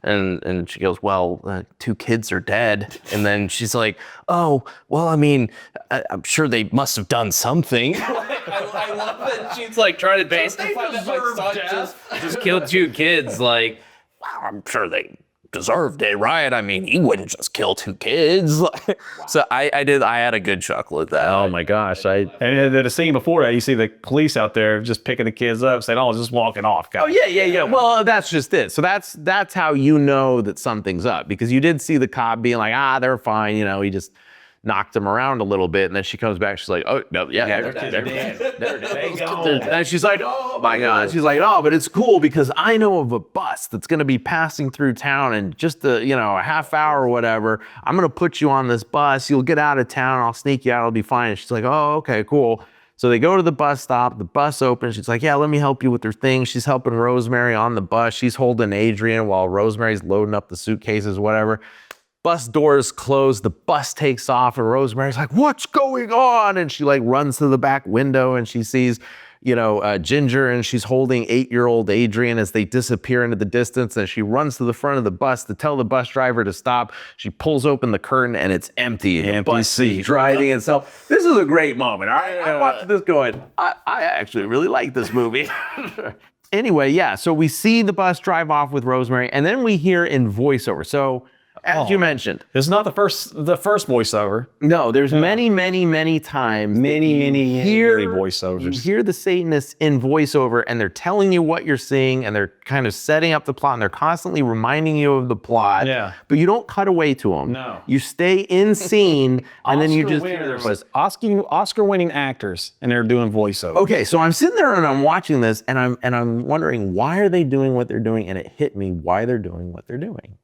and she goes, well, 2 kids are dead. And then she's like, oh, well, I mean, I'm sure they must have done something. I love that she's like trying to justify that my son just killed 2 kids. Like, wow, I'm sure they deserved it, right? I mean, he wouldn't just kill 2 kids. So I had a good chuckle at that. Oh my gosh. And then the scene before that, you see the police out there just picking the kids up, saying, oh, just walking off. Oh, yeah. Well, that's just it. So that's how you know that something's up, because you did see the cop being like, they're fine. You know, he just knocked them around a little bit. And then she comes back. She's like, oh, no, they're dead. And she's like, oh my God. She's like, oh, but it's cool because I know of a bus that's going to be passing through town in just a half hour or whatever. I'm going to put you on this bus. You'll get out of town. I'll sneak you out. It'll be fine. And she's like, oh, okay, cool. So they go to the bus stop. The bus opens. She's like, yeah, let me help you with her thing. She's helping Rosemary on the bus. She's holding Adrian while Rosemary's loading up the suitcases, whatever. Bus doors close, the bus takes off, and Rosemary's like, what's going on? And she like runs to the back window and she sees, Ginger, and she's holding 8-year-old Adrian as they disappear into the distance. And she runs to the front of the bus to tell the bus driver to stop. She pulls open the curtain and it's empty. The bus seat driving itself. This is a great moment. All right, I watched this going, I actually really like this movie. Anyway, yeah, so we see the bus drive off with Rosemary, and then we hear in voiceover. So, as you mentioned, it's not the first voiceover. No, there's many times. Many voiceovers. You hear the Satanists in voiceover, and they're telling you what you're seeing, and they're kind of setting up the plot, and they're constantly reminding you of the plot. Yeah. But you don't cut away to them. No. You stay in scene, and then you just hear was Oscar-winning actors, and they're doing voiceover. Okay, so I'm sitting there and I'm watching this, and I'm wondering, why are they doing what they're doing? And it hit me why they're doing what they're doing.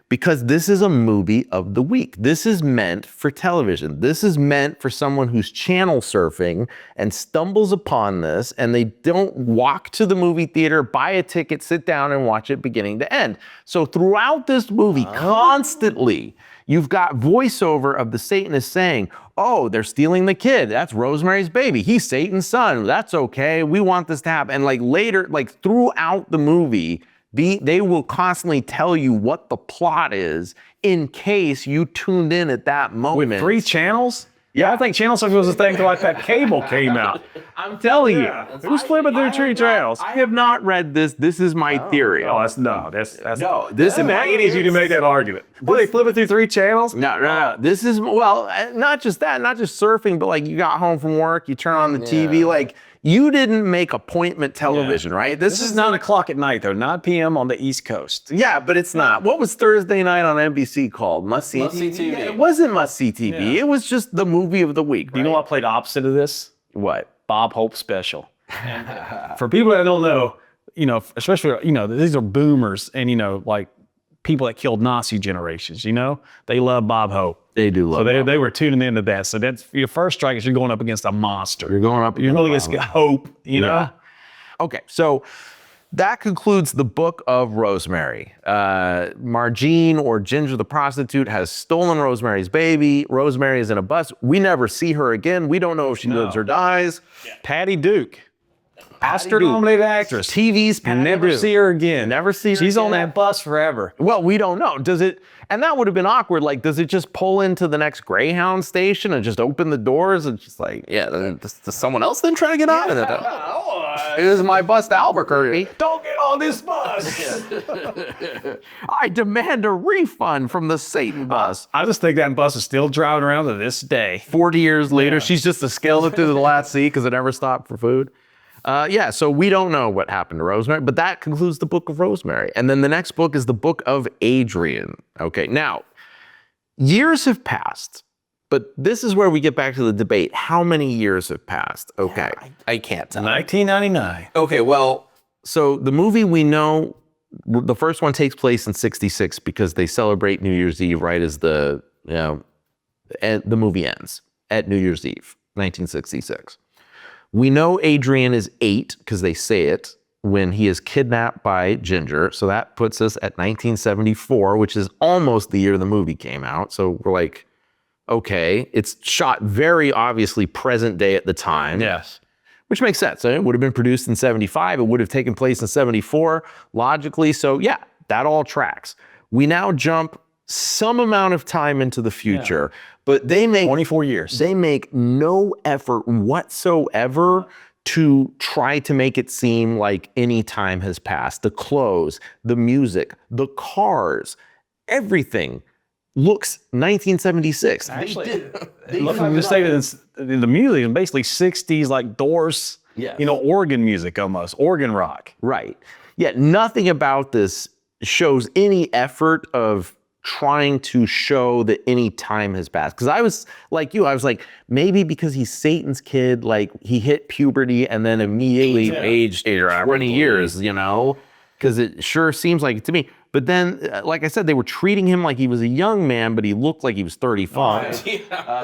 Because this is a movie of the week. This is meant for television. This is meant for someone who's channel surfing and stumbles upon this, and they don't walk to the movie theater, buy a ticket, sit down and watch it beginning to end. So throughout this movie, constantly, you've got voiceover of the Satanists saying, oh, they're stealing the kid. That's Rosemary's baby. He's Satan's son. That's okay. We want this to happen. And like later, like throughout the movie, they will constantly tell you what the plot is in case you tuned in at that moment. With 3 channels? Yeah, I think channel surfing was a thing until like that cable came out. I'm telling you. Who's flipping through 3 channels? I have not read this. This is my theory. Oh, that's no. This is it easy to make that argument. Were they flipping through 3 channels? No. This is, well, not just that, not just surfing, but like you got home from work, you turn on the TV, like you didn't make appointment television, right? This is 9 o'clock at night, though, 9 p.m. on the East Coast. Yeah, but it's not. What was Thursday night on NBC called? Must-see TV? Yeah, it wasn't must-see TV. Yeah. It was just the movie of the week. Do you know what played opposite of this? What? Bob Hope Special. For people that don't know, especially, these are boomers and, like people that killed Nazi generations, they love Bob Hope. They do love So they were tuning into that. So that's your first strike is you're going up against a monster. You're going against Hope, you know? Okay, so that concludes the book of Rosemary. Margene, or Ginger the prostitute, has stolen Rosemary's baby. Rosemary is in a bus. We never see her again. We don't know if she lives or dies. Patty Duke. Oscar-nominated actress. TV's Patty Never Duke. see her again. Never see her She's again. on that bus forever. Well, we don't know. Does it? And that would have been awkward. Like, does it just pull into the next Greyhound station and just open the doors and just like, does someone else then try to get on? Here's my bus to Albuquerque. Don't get on this bus. I demand a refund from the Satan bus. I just think that bus is still driving around to this day. 40 years later, she's just a skeleton through the last seat because it never stopped for food. So we don't know what happened to Rosemary, but that concludes the book of Rosemary. And then the next book is the book of Adrian. Okay, now, years have passed, but this is where we get back to the debate. How many years have passed? Okay. I can't tell. 1999. Okay, well, so the movie we know, the first one takes place in 66 because they celebrate New Year's Eve right as the movie ends at New Year's Eve, 1966. We know Adrian is 8 because they say it when he is kidnapped by Ginger. So that puts us at 1974, which is almost the year the movie came out. So we're like, okay, it's shot very obviously present day at the time. Yes. which makes sense. It would have been produced in 75. It would have taken place in 74, logically. So yeah, that all tracks. We now jump some amount of time into the future, but they make 24 years. They make no effort whatsoever to try to make it seem like any time has passed. The clothes, the music, the cars, everything looks 1976. Actually, look like this statement in the music is basically 60s, like Doors, organ music almost, organ rock. Right. Yet nothing about this shows any effort of trying to show that any time has passed. Because I was like you, I was like, maybe because he's Satan's kid, like he hit puberty and then immediately aged 20 years, because it sure seems like it to me. But then, like I said, they were treating him like he was a young man, but he looked like he was 35.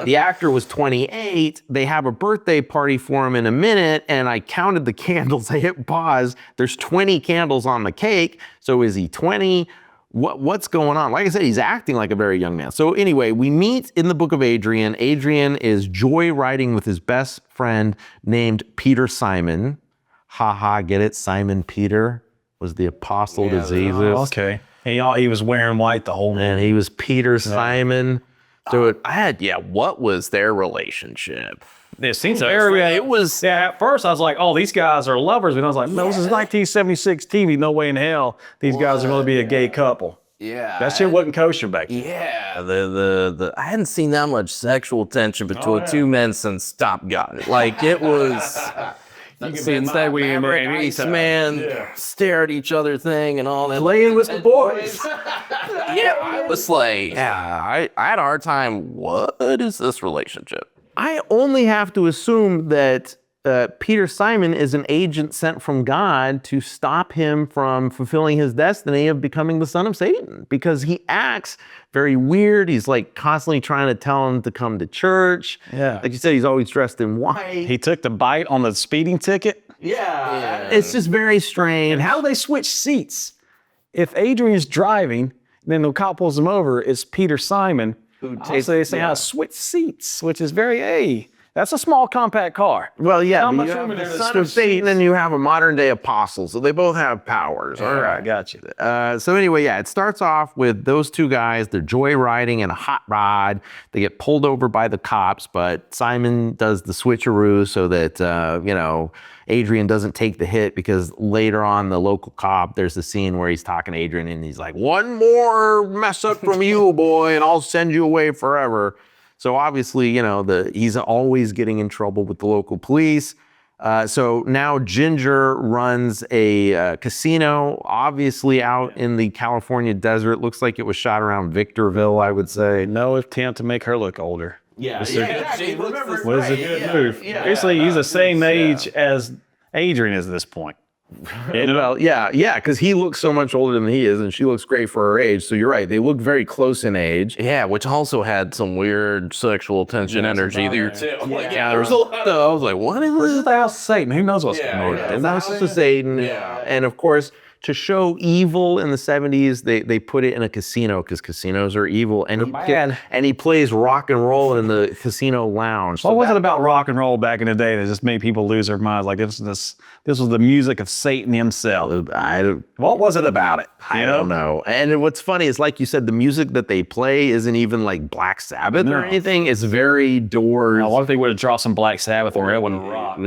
The actor was 28. They have a birthday party for him in a minute, and I counted the candles. I hit pause. There's 20 candles on the cake. So is he 20? What's going on? Like I said, he's acting like a very young man. So anyway, we meet in the book of Adrian. Adrian is joyriding with his best friend named Peter Simon. Get it? Simon Peter was the apostle to Jesus. Okay. He was wearing white the whole And he was Peter Simon. So what was their relationship? It seems it was. Yeah, at first I was like, oh, these guys are lovers. And I was like, no, this is 1976 TV. No way in hell these guys are going to be a gay couple. Yeah. That shit wasn't kosher back then. Yeah. I hadn't seen that much sexual tension between two men since Top Gun. Like, it was. Instead, we remember an Eastman stare at each other thing and all that. Playing with the boys. I was like, I had a hard time. What is this relationship? I only have to assume that Peter Simon is an agent sent from God to stop him from fulfilling his destiny of becoming the son of Satan, because he acts very weird. He's like constantly trying to tell him to come to church. Yeah. Like you said, he's always dressed in white. He took the bite on the speeding ticket. Yeah. It's just very strange. And how do they switch seats? If Adrian's driving, then the cop pulls him over, it's Peter Simon. So they say how to switch seats, which is very, that's a small compact car. Well, yeah, How but much you room have is the there? son of Satan and you have a modern day apostle, so they both have powers. All right, got you. So anyway, it starts off with those two guys. They're joyriding in a hot rod. They get pulled over by the cops, but Simon does the switcheroo so that Adrian doesn't take the hit, because later on the local cop, there's a scene where he's talking to Adrian and he's like, one more mess up from you, boy, and I'll send you away forever. So obviously, he's always getting in trouble with the local police. So now Ginger runs a casino, obviously out in the California desert. Looks like it was shot around Victorville, I would say. No attempt to make her look older. Exactly. What is a good move? Basically, he's the same age as Adrian is at this point. Well, because he looks so much older than he is, and she looks great for her age. So you're right; they look very close in age. Yeah, which also had some weird sexual tension energy there too. There was a lot of. I was like, what is This is this? the house of Satan. Who knows what's going on? And that's just Satan. And of course, to show evil in the 70s, they put it in a casino, because casinos are evil. And he plays rock and roll in the casino lounge. What was it about rock and roll back in the day that just made people lose their minds? Like this was the music of Satan himself. What was it about it? I don't know. And what's funny is, like you said, the music that they play isn't even like Black Sabbath or anything. It's very Doors. Now, what if they would have dropped some Black Sabbath or it wouldn't rock?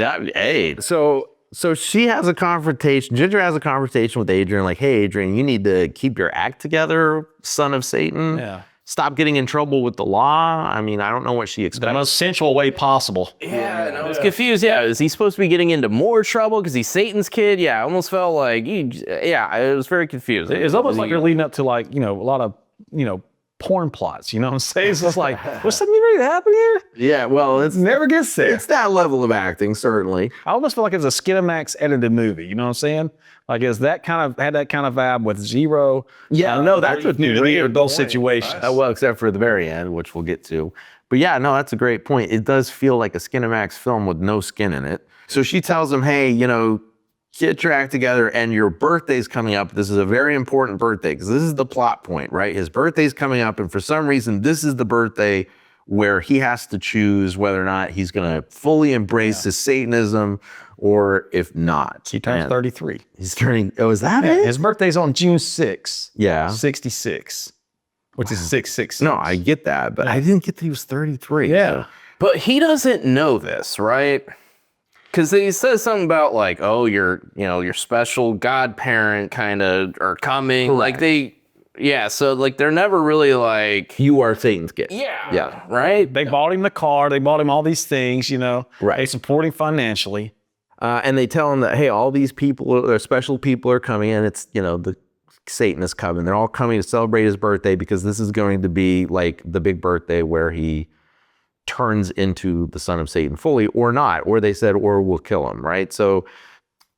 So she has a confrontation. Ginger has a conversation with Adrian, like, hey, Adrian, you need to keep your act together, son of Satan. Yeah. Stop getting in trouble with the law. I mean, I don't know what she The expects. most sensual way possible. I was confused. Yeah, is he supposed to be getting into more trouble because he's Satan's kid? Yeah, I almost felt like, I was very confused. It's almost like you're leading up to a lot of, porn plots. You know what I'm saying? It's just like, what's something ready to happen here? Yeah, well, it's Never gets there. it's that level of acting, certainly. I almost feel like it's a Skinamax edited movie. You know what I'm saying? Like, had that kind of vibe with zero. Yeah, no, that's a great adult situations. Well, except for the very end, which we'll get to. But yeah, no, that's a great point. It does feel like a Skinamax film with no skin in it. So she tells him, hey, get your act together, and your birthday's coming up. This is a very important birthday, because this is the plot point, right? His birthday's coming up, and for some reason, this is the birthday where he has to choose whether or not he's going to fully embrace his Satanism or if not. He turns And 33. He's turning, oh, is that it? His birthday's on June 6th. Yeah. 66, which is 666. No, I get that, but I didn't get that he was 33. Yeah. So. But he doesn't know this, right? Because he says something about like, oh, your special godparent kind of are coming. Correct. Like so like they're never really like, You are Satan's gift. yeah, right? They bought him the car. They bought him all these things, Right. They support him financially. And they tell him that, hey, all these people, special people are coming in. It's, the Satanists coming. They're all coming to celebrate his birthday because this is going to be like the big birthday where he turns into the son of Satan fully or not. Or they said, or we'll kill him, right? So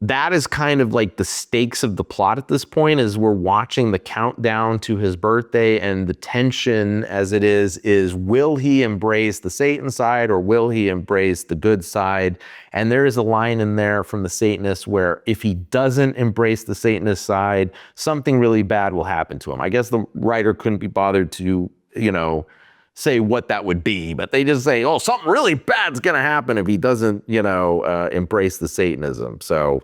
that is kind of like the stakes of the plot at this point as we're watching the countdown to his birthday, and the tension as it is will he embrace the Satan side or will he embrace the good side? And there is a line in there from the Satanists where if he doesn't embrace the Satanist side, something really bad will happen to him. I guess the writer couldn't be bothered to, say what that would be, but they just say, oh, something really bad's gonna happen if he doesn't, embrace the Satanism. So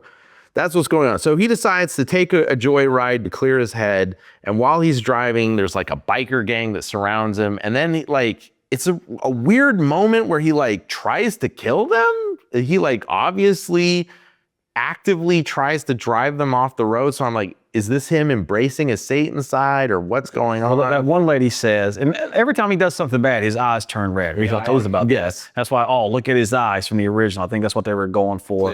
that's what's going on. So he decides to take a joyride to clear his head, and while he's driving, there's like a biker gang that surrounds him, and then it's a weird moment where he tries to kill them. He obviously actively tries to drive them off the road. So I'm like, is this him embracing his Satan side or what's going on? Well, that one lady says, and every time he does something bad, his eyes turn red. We told us about Yes. that. That's why, look at his eyes from the original. I think that's what they were going for.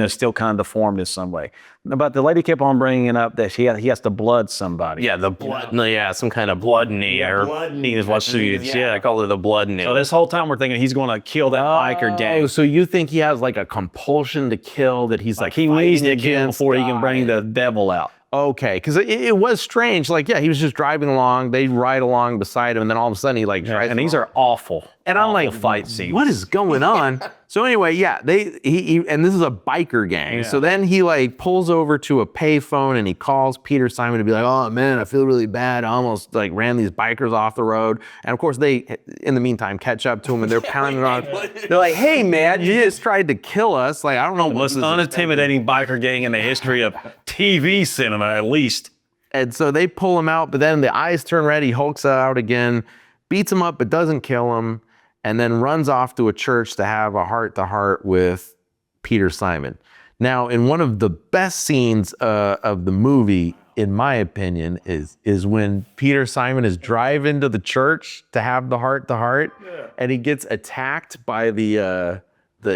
Still kind of deformed in some way. But the lady kept on bringing up that he has to blood somebody. Yeah, the blood, some kind of blood knee. Blood knee is what she is. I call it the blood knee. So this whole time we're thinking he's going to kill that biker gang. Oh, so you think he has a compulsion to kill, that he's He needs to kill against before he can God? bring the devil out. Okay, because it was strange. He was just driving along. They ride along beside him, and then all of a sudden he tries. And these are awful. And I'm like, fight scenes. what is going on? So anyway, he and this is a biker gang. Yeah. So then he pulls over to a payphone and he calls Peter Simon to be like, oh man, I feel really bad. I almost ran these bikers off the road. And of course they, in the meantime, catch up to him and they're pounding on. They're like, hey man, you just tried to kill us. I don't know The what most this is. unintimidating biker gang in the history of TV cinema, at least. And so they pull him out, but then the eyes turn red. He hulks out again, beats him up, but doesn't kill him, and then runs off to a church to have a heart-to-heart with Peter Simon. Now, in one of the best scenes of the movie, in my opinion, is when Peter Simon is driving to the church to have the heart-to-heart, and he gets attacked by the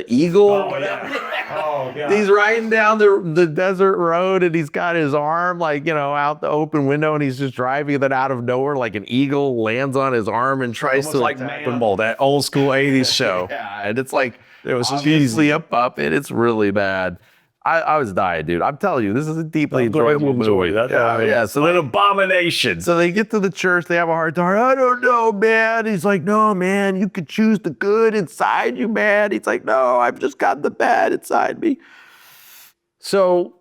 eagle. Oh, yeah. He's riding down the desert road and he's got his arm out the open window and he's just driving, and then out of nowhere an eagle lands on his arm and tries to attack him. that old school 80s show. Yeah, and it's it was obviously a puppet. It's really bad. I was dying, dude. I'm telling you, this is a deeply enjoyable movie. So then abomination. So they get to the church, they have a hard time. I don't know, man. He's like, no, man, you could choose the good inside you, man. He's like, no, I've just got the bad inside me. So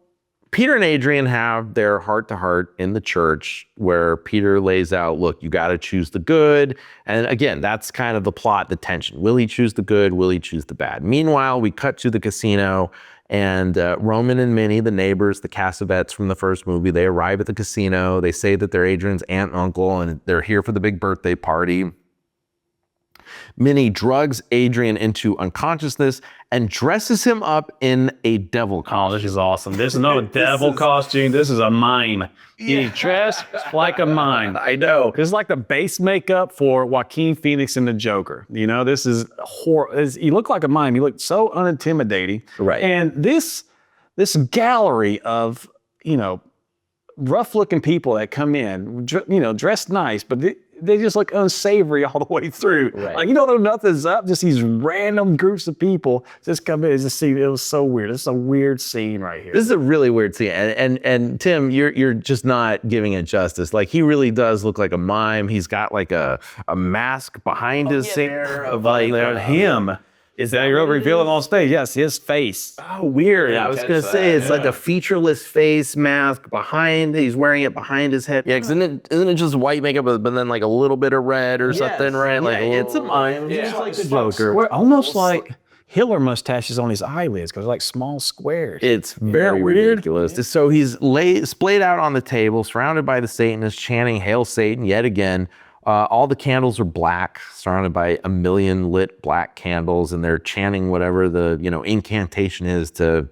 Peter and Adrian have their heart-to-heart in the church where Peter lays out, look, you got to choose the good. And again, that's kind of the plot, the tension. Will he choose the good? Will he choose the bad? Meanwhile, we cut to the casino. And Roman and Minnie, the neighbors, the Cassavetes from the first movie, they arrive at the casino. They say that they're Adrian's aunt and uncle, and they're here for the big birthday party. Minnie drugs Adrian into unconsciousness and dresses him up in a devil costume. Oh, this is awesome. This is not a devil costume. This is a mime. He dressed like a mime. I know. This is like the base makeup for Joaquin Phoenix and the Joker. This is he looked like a mime. He looked so unintimidating. Right. And this gallery of, rough-looking people that come in, dressed nice, but they just look unsavory all the way through. Right. You don't know nothing's up. Just these random groups of people just come in. It was so weird. It's a weird scene right here. This is a really weird scene. And Tim, you're just not giving it justice. He really does look like a mime. He's got a mask behind his hair of him. Is that you're revealing on stage? Yes, his face. Oh, weird. I was going to say it's like a featureless face mask behind. He's wearing it behind his head. Yeah, because isn't it just white makeup, but then like a little bit of red or something, right? Like it's a mime. Yeah. Just like the Joker. We're almost like Hitler mustaches on his eyelids because they're like small squares. It's very ridiculous. So he's splayed out on the table, surrounded by the Satanists, chanting "Hail Satan" yet again. All the candles are black, surrounded by a million lit black candles, and they're chanting whatever the incantation is to,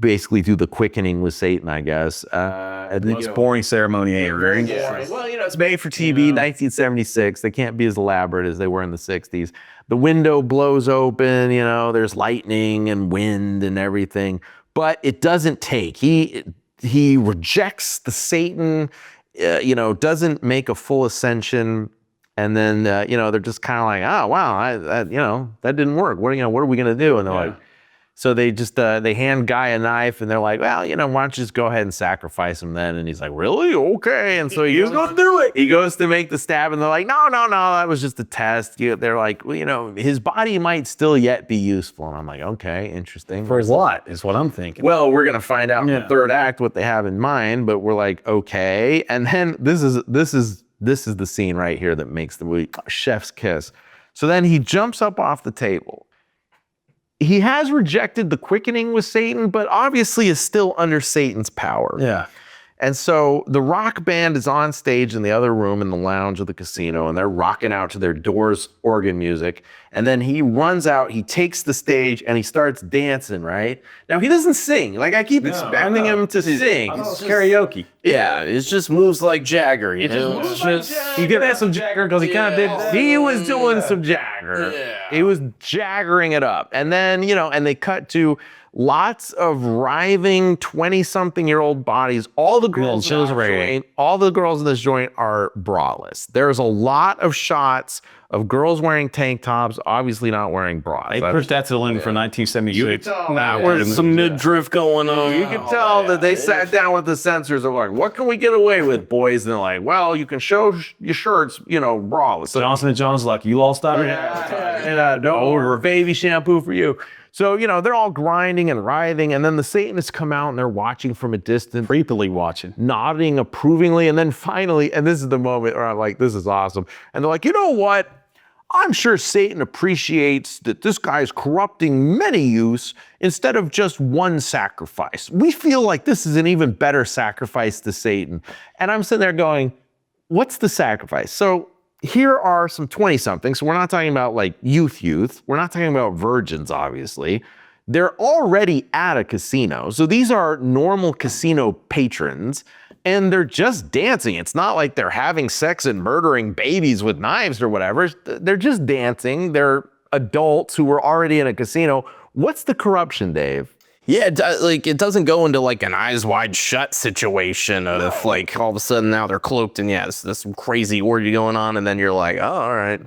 basically do the quickening with Satan, I guess. The most boring ceremony ever. Very boring. Well, it's made for TV, 1976. They can't be as elaborate as they were in the 60s. The window blows open, there's lightning and wind and everything, but it doesn't take. He rejects the Satan. Doesn't make a full ascension, and then they're just kind of like, oh wow, that didn't work. What are we gonna do? And they're like, so they just they hand Guy a knife, and they're like, well, why don't you just go ahead and sacrifice him then? And he's like, really? Okay. And so he's gonna do it. He goes to make the stab, and they're like, no, that was just a test. They're like, well, his body might still yet be useful. And I'm like, okay, interesting. For what is what I'm thinking. Well, we're gonna find out in the third act what they have in mind, but we're like, okay. And then this is the scene right here that makes the movie chef's kiss. So then he jumps up off the table. He has rejected the quickening with Satan, but obviously is still under Satan's power. Yeah. And so the rock band is on stage in the other room in the lounge of the casino, and they're rocking out to their Doors organ music. And then he runs out, he takes the stage, and he starts dancing, right? Now, he doesn't sing. Like, I keep expecting him to sing. It's karaoke. Yeah, it just moves like Jagger. He did have some Jagger because he kind of did. He was doing some Jagger. Yeah. He was jaggering it up. And then, and they cut to lots of writhing 20-something-year-old bodies. All the girls in this joint are braless. There's a lot of shots of girls wearing tank tops, obviously not wearing bras. They pushed that to the limit for 1976. There's some midriff going on. You can tell that they sat down with the censors and were like, what can we get away with, boys? And they're like, well, you can show your shirts, braless. So Johnson & John's like, you all stop it? And don't order baby shampoo for you. So, they're all grinding and writhing, and then the Satanists come out and they're watching from a distance. Creepily watching. Nodding approvingly, and then finally, and this is the moment where I'm like, this is awesome. And they're like, you know what? I'm sure Satan appreciates that this guy's corrupting many youths instead of just one sacrifice. We feel like this is an even better sacrifice to Satan. And I'm sitting there going, what's the sacrifice? So here are some 20-somethings. So we're not talking about like youth. We're not talking about virgins, obviously. They're already at a casino. So these are normal casino patrons, and they're just dancing. It's not like they're having sex and murdering babies with knives or whatever. They're just dancing. They're adults who were already in a casino. What's the corruption, Dave? Yeah, it doesn't go into like an eyes wide shut situation of like all of a sudden now they're cloaked and there's some crazy orgy going on, and then you're like, oh, all right.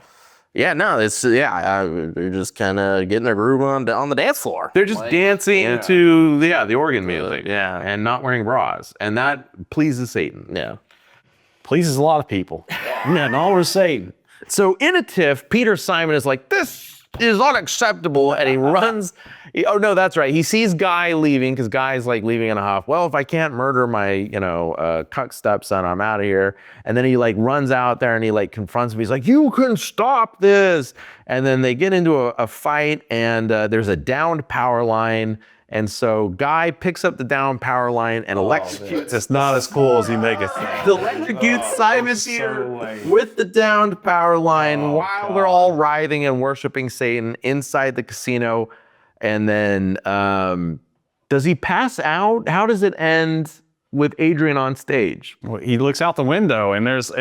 Yeah, no, they're just kind of getting their groove on the dance floor. They're just dancing to the organ music, and not wearing bras, and that pleases Satan. Yeah, pleases a lot of people. And all we're Satan. So in a tiff, Peter Simon is like, this is unacceptable, and he runs. Oh no, that's right. He sees Guy leaving because Guy's like leaving in a huff. Well, if I can't murder my, cuck stepson, I'm out of here. And then he like runs out there and he like confronts him. He's like, you can stop this. And then they get into a fight, and there's a downed power line. And so Guy picks up the downed power line and electrocutes. It's not as cool as he make it. Electrocutes Simon here with the downed power line while they're all writhing and worshiping Satan inside the casino. And then does he pass out? How does it end with Adrian on stage? Well, he looks out the window, and it's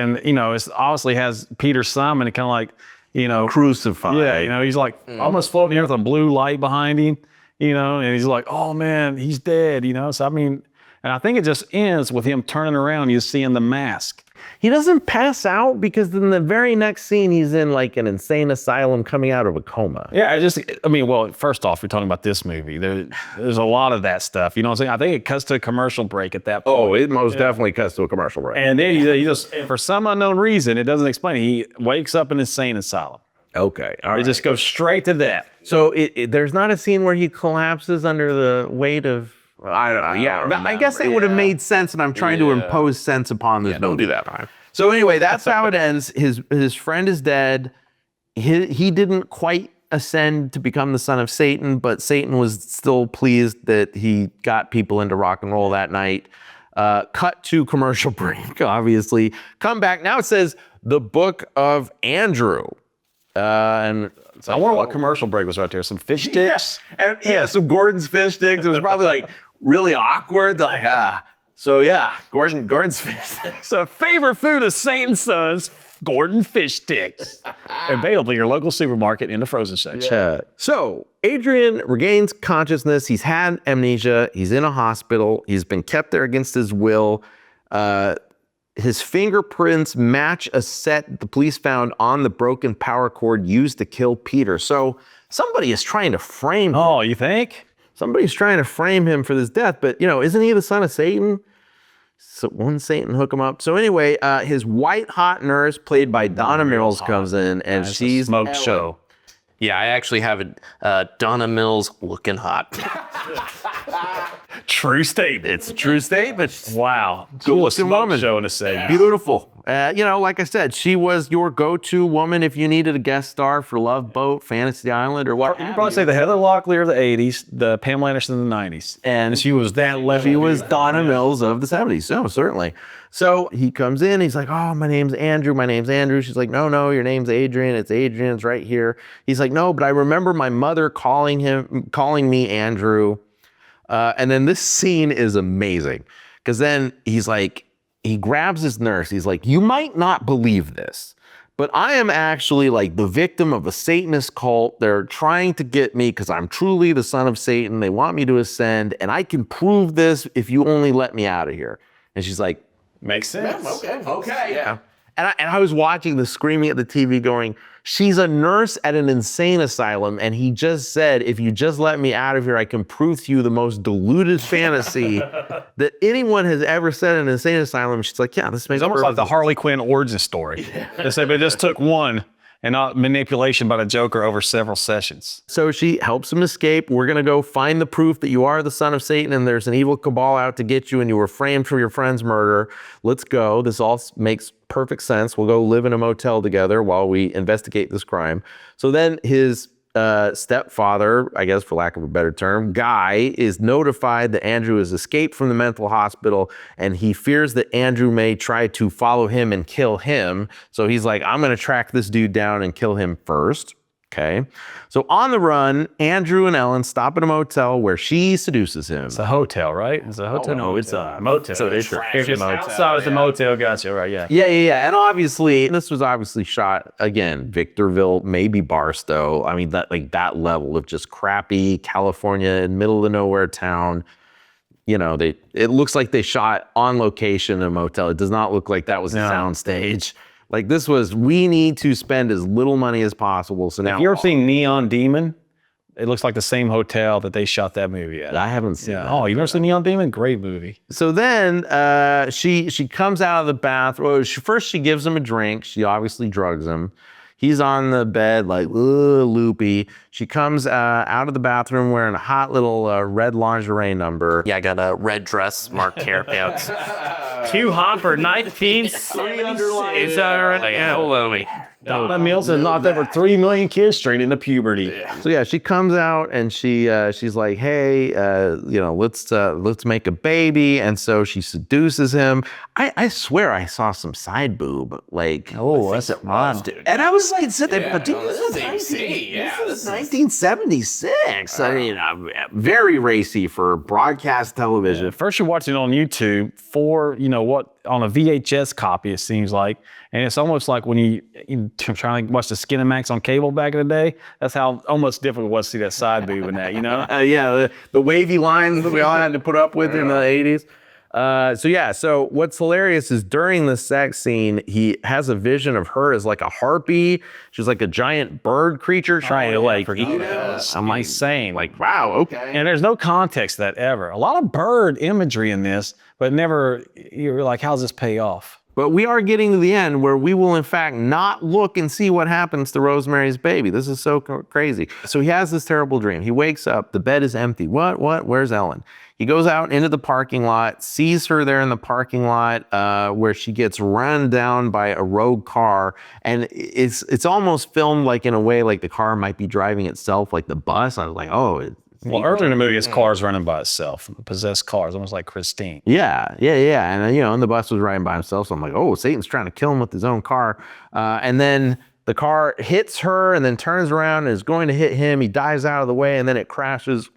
obviously has Peter Simon kind of like, crucified. Yeah, he's like almost floating here with a blue light behind him, and he's like, oh man, he's dead, So I mean, and I think it just ends with him turning around, you seeing the mask. He doesn't pass out because in the very next scene, he's in like an insane asylum coming out of a coma. Yeah, well, first off, we're talking about this movie. There's a lot of that stuff. You know what I'm saying? I think it cuts to a commercial break at that point. Oh, it most definitely cuts to a commercial break. And then he just, for some unknown reason, it doesn't explain it, he wakes up in an insane asylum. Okay. All It right. just goes straight to that. So there's not a scene where he collapses under the weight of. I don't know. Yeah, but I guess it would have made sense, and I'm trying to impose sense upon this. Don't do that, Brian. So anyway, that's how it ends. His friend is dead. He didn't quite ascend to become the son of Satan, but Satan was still pleased that he got people into rock and roll that night. Cut to commercial break, obviously. Come back. Now it says the Book of Andrew. And I wonder what commercial break was right there. Some fish sticks? Some Gordon's fish sticks. It was probably like really awkward. Like, so yeah, Gordon's fish sticks. So favorite food of Satan's sons, Gordon fish sticks. Available in your local supermarket in the frozen section. So Adrian regains consciousness. He's had amnesia. He's in a hospital. He's been kept there against his will. His fingerprints match a set the police found on the broken power cord used to kill Peter. So somebody is trying to frame him. Oh, you think? Somebody's trying to frame him for this death, but isn't he the son of Satan? So wouldn't Satan hook him up? So anyway, his white hot nurse, played by Donna Mills, comes in, and she's smoke show. Yeah, I actually have it. Donna Mills looking hot. True statement. It's a true statement. Wow. Coolest Smoke woman. show in a segment. Beautiful. Like I said, she was your go-to woman if you needed a guest star for Love Boat, Fantasy Island, or what. You could probably say the Heather Locklear of the 80s, the Pamela Anderson of the 90s. And she was that level. She was Donna Mills of the 70s. No, certainly. So he comes in, he's like, oh, my name's Andrew. She's like, no, your name's Adrian. It's Adrian. It's right here. He's like, no, but I remember my mother calling me Andrew. And then this scene is amazing because then he's like, he grabs his nurse. He's like, you might not believe this, but I am actually like the victim of a Satanist cult. They're trying to get me because I'm truly the son of Satan. They want me to ascend, and I can prove this if you only let me out of here. And she's like, makes sense. okay. Yeah. And I was watching this, screaming at the TV going, she's a nurse at an insane asylum, and he just said, if you just let me out of here, I can prove to you the most deluded fantasy that anyone has ever said in an insane asylum. She's like, yeah, this makes It's almost like perfect the Harley Quinn origin story. They say, but it just took one and not manipulation by the Joker over several sessions. So she helps him escape. We're going to go find the proof that you are the son of Satan and there's an evil cabal out to get you and you were framed for your friend's murder. Let's go. This all makes perfect sense. We'll go live in a motel together while we investigate this crime. So then his stepfather, I guess for lack of a better term, Guy, is notified that Andrew has escaped from the mental hospital and he fears that Andrew may try to follow him and kill him. So he's like, I'm going to track this dude down and kill him first. Okay. So on the run, Andrew and Ellen stop at a motel where she seduces him. It's a hotel, right? It's a hotel. no, it's a motel. So it's a motel. So it's a motel. Gotcha. Right. Yeah. Yeah. And obviously, this was obviously shot again, Victorville, maybe Barstow. I mean, that level of just crappy California in middle of nowhere town. It looks like they shot on location in a motel. It does not look like that was a sound stage. Like this was, we need to spend as little money as possible. So now, Have you ever seen Neon Demon? It looks like the same hotel that they shot that movie at. I haven't seen that. Oh, you've never seen Neon Demon? Great movie. So then she comes out of the bathroom. First she gives him a drink. She obviously drugs him. He's on the bed like loopy. She comes out of the bathroom wearing a hot little red lingerie number. Yeah, I got a red dress, marked hair pants. Too hot for 1976. Hello, me. Donna Mills has knocked over 3 million kids straight into puberty. So yeah, she comes out and she's like, hey, let's make a baby. And so she seduces him. I swear I saw some side boob. Like, Oh, that's it. dude. And I was like, this is 1976. I mean, very racy for broadcast television. First, you're watching it on YouTube on a VHS copy, it seems like. And it's almost like when you're trying to watch the Skinamax on cable back in the day. That's how almost difficult it was to see that side boob in that, Yeah, the wavy lines that we all had to put up with in the 80s. So what's hilarious is during the sex scene, he has a vision of her as like a harpy. She's like a giant bird creature trying to eat him. I'm like saying, Like, wow, okay. and there's no context to that ever. A lot of bird imagery in this, but never, you're like, how's this pay off? But we are getting to the end where we will, in fact, not look and see what happens to Rosemary's Baby. This is so crazy. So he has this terrible dream. He wakes up, the bed is empty. What? Where's Ellen? He goes out into the parking lot, sees her there in the parking lot where she gets run down by a rogue car. And it's almost filmed like in a way like the car might be driving itself, like the bus. I was like, oh. Well, earlier in the movie, his car's running by itself. Possessed cars, almost like Christine. Yeah. And and the bus was riding by himself. So I'm like, oh, Satan's trying to kill him with his own car. And then the car hits her and then turns around and is going to hit him. He dives out of the way and then it crashes.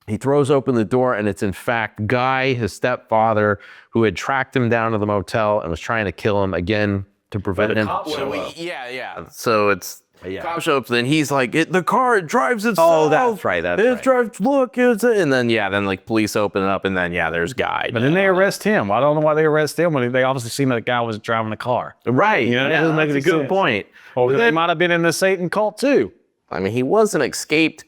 He throws open the door and it's in fact Guy, his stepfather, who had tracked him down to the motel and was trying to kill him again to prevent him. Yeah. So it's cop show up, then he's like, the car drives itself. Oh, that's right. Drives. Look, and then like police open it up, and then there's Guy. But then they arrest him. I don't know why they arrest him when they obviously seen that the guy was driving the car. Right. That doesn't make any That's a good sense. point. Or they might have been in the Satan cult too. I mean, he was an escaped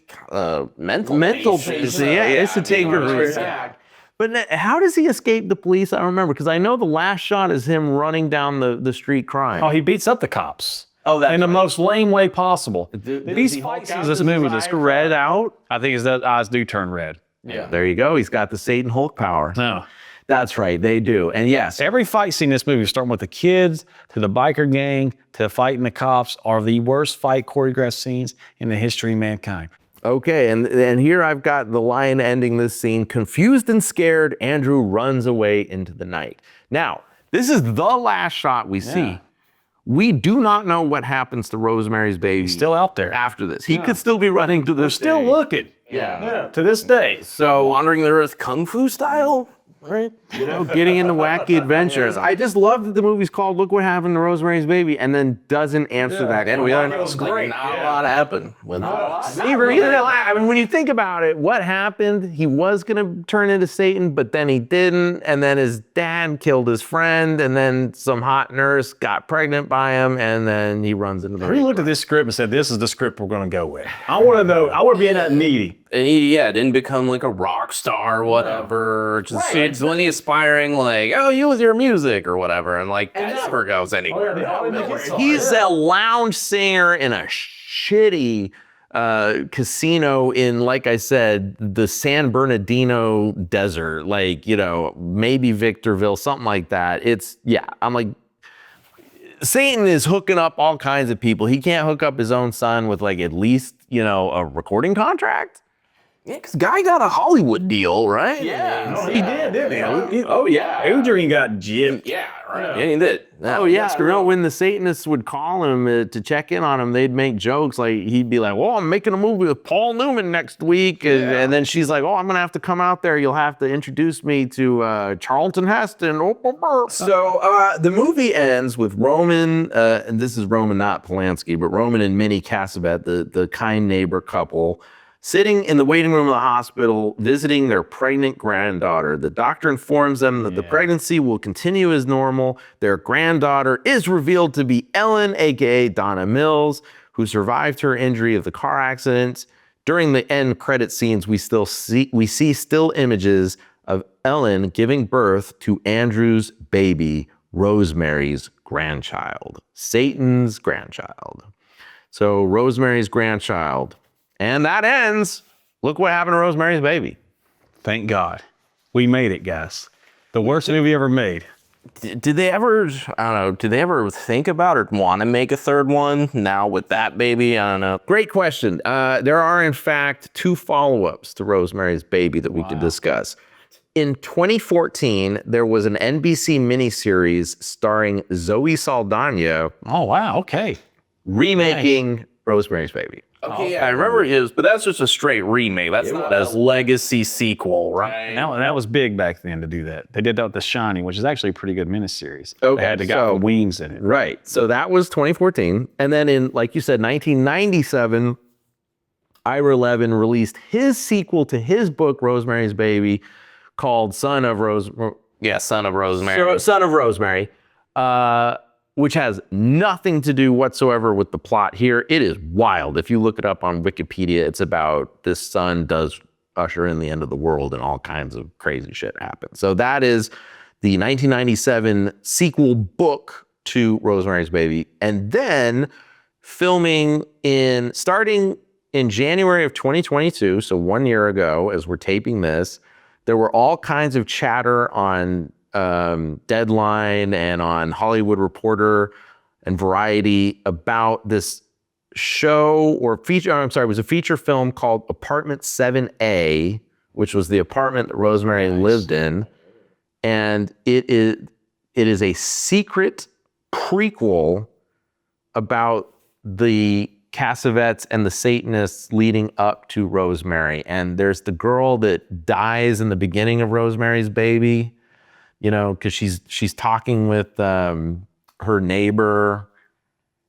mental patient. It's a takeover. But how does he escape the police? I don't remember, because I know the last shot is him running down the street crying. Oh, he beats up the cops. Oh, that's in the right. most lame way possible. These These fights fights in this movie just red out. I think his eyes do turn red. Yeah. There you go. He's got the Satan Hulk power. No. That's right. They do. And yes, Every fight scene in this movie, starting with the kids, to the biker gang, to fighting the cops, are the worst fight choreographed scenes in the history of mankind. okay. And here I've got the line ending this scene. Confused and scared, Andrew runs away into the night. Now, this is the last shot we see. We do not know what happens to Rosemary's Baby. He's still out there. After this. He could still be running to this Still day. looking. Yeah. To this day. So, Wandering the earth kung fu style, right? getting into wacky adventures. I just love that the movie's called Look What Happened to Rosemary's Baby and then doesn't answer that. And we question. are great. not a lot happened with I mean, when you think about it, what happened? He was going to turn into Satan, but then he didn't. And then his dad killed his friend. And then some hot nurse got pregnant by him. And then he runs into the We looked at this script and said, this is the script we're going to go with. I want to know, I want to be in that meeting. And he, didn't become like a rock star or whatever. Just it's when he's aspiring, like, oh, you with your music or whatever. And like, that never goes anywhere. He's a lounge singer in a shitty casino in, like I said, the San Bernardino desert, like, maybe Victorville, something like that. I'm like, Satan is hooking up all kinds of people. He can't hook up his own son with like at least, a recording contract. Yeah, because Guy got a Hollywood deal, right? No, he did, didn't he? Oh, yeah. Adrian got gypped. Yeah, right. Yeah, he did. When the Satanists would call him to check in on him, they'd make jokes like he'd be like, "Well, I'm making a movie with Paul Newman next week," and then she's like, "Oh, I'm gonna have to come out there. You'll have to introduce me to Charlton Heston." So the movie ends with Roman, and this is Roman, not Polanski, but Roman and Minnie Cassavette, the kind neighbor couple, sitting in the waiting room of the hospital, visiting their pregnant granddaughter. The doctor informs them that the pregnancy will continue as normal. Their granddaughter is revealed to be Ellen, aka Donna Mills, who survived her injury of the car accident. During the end credit scenes, we see still images of Ellen giving birth to Andrew's baby, Rosemary's grandchild, Satan's grandchild. So Rosemary's grandchild. And that ends. Look what happened to Rosemary's Baby. Thank God. We made it, guys. The worst movie ever made. Did they ever, did they ever think about or want to make a third one now with that baby? I don't know. Great question. There are, in fact, 2 follow-ups to Rosemary's Baby that we could discuss. In 2014, there was an NBC miniseries starring Zoe Saldana Oh, wow. Okay. remaking Rosemary's Baby. Okay, I remember his, but that's just a straight remake. That's not a legacy sequel, right? That was big back then to do that. They did that with The Shining, which is actually a pretty good miniseries. Okay, They had the guy with wings in it. Right. So that was 2014. And then in, like you said, 1997, Ira Levin released his sequel to his book, Rosemary's Baby, called Son of Rosemary. Son of Rosemary. Son of Rosemary, which has nothing to do whatsoever with the plot here. It is wild. If you look it up on Wikipedia, it's about this son does usher in the end of the world and all kinds of crazy shit happens. So that is the 1997 sequel book to Rosemary's Baby, and then starting in January of 2022, so 1 year ago, as we're taping this, there were all kinds of chatter on Deadline and on Hollywood Reporter and Variety about this show or feature. I'm sorry, it was a feature film called Apartment 7A, which was the apartment that Rosemary lived in, and it is a secret prequel about the Cassavetes and the Satanists leading up to Rosemary. And there's the girl that dies in the beginning of Rosemary's Baby, you know, because she's talking with her neighbor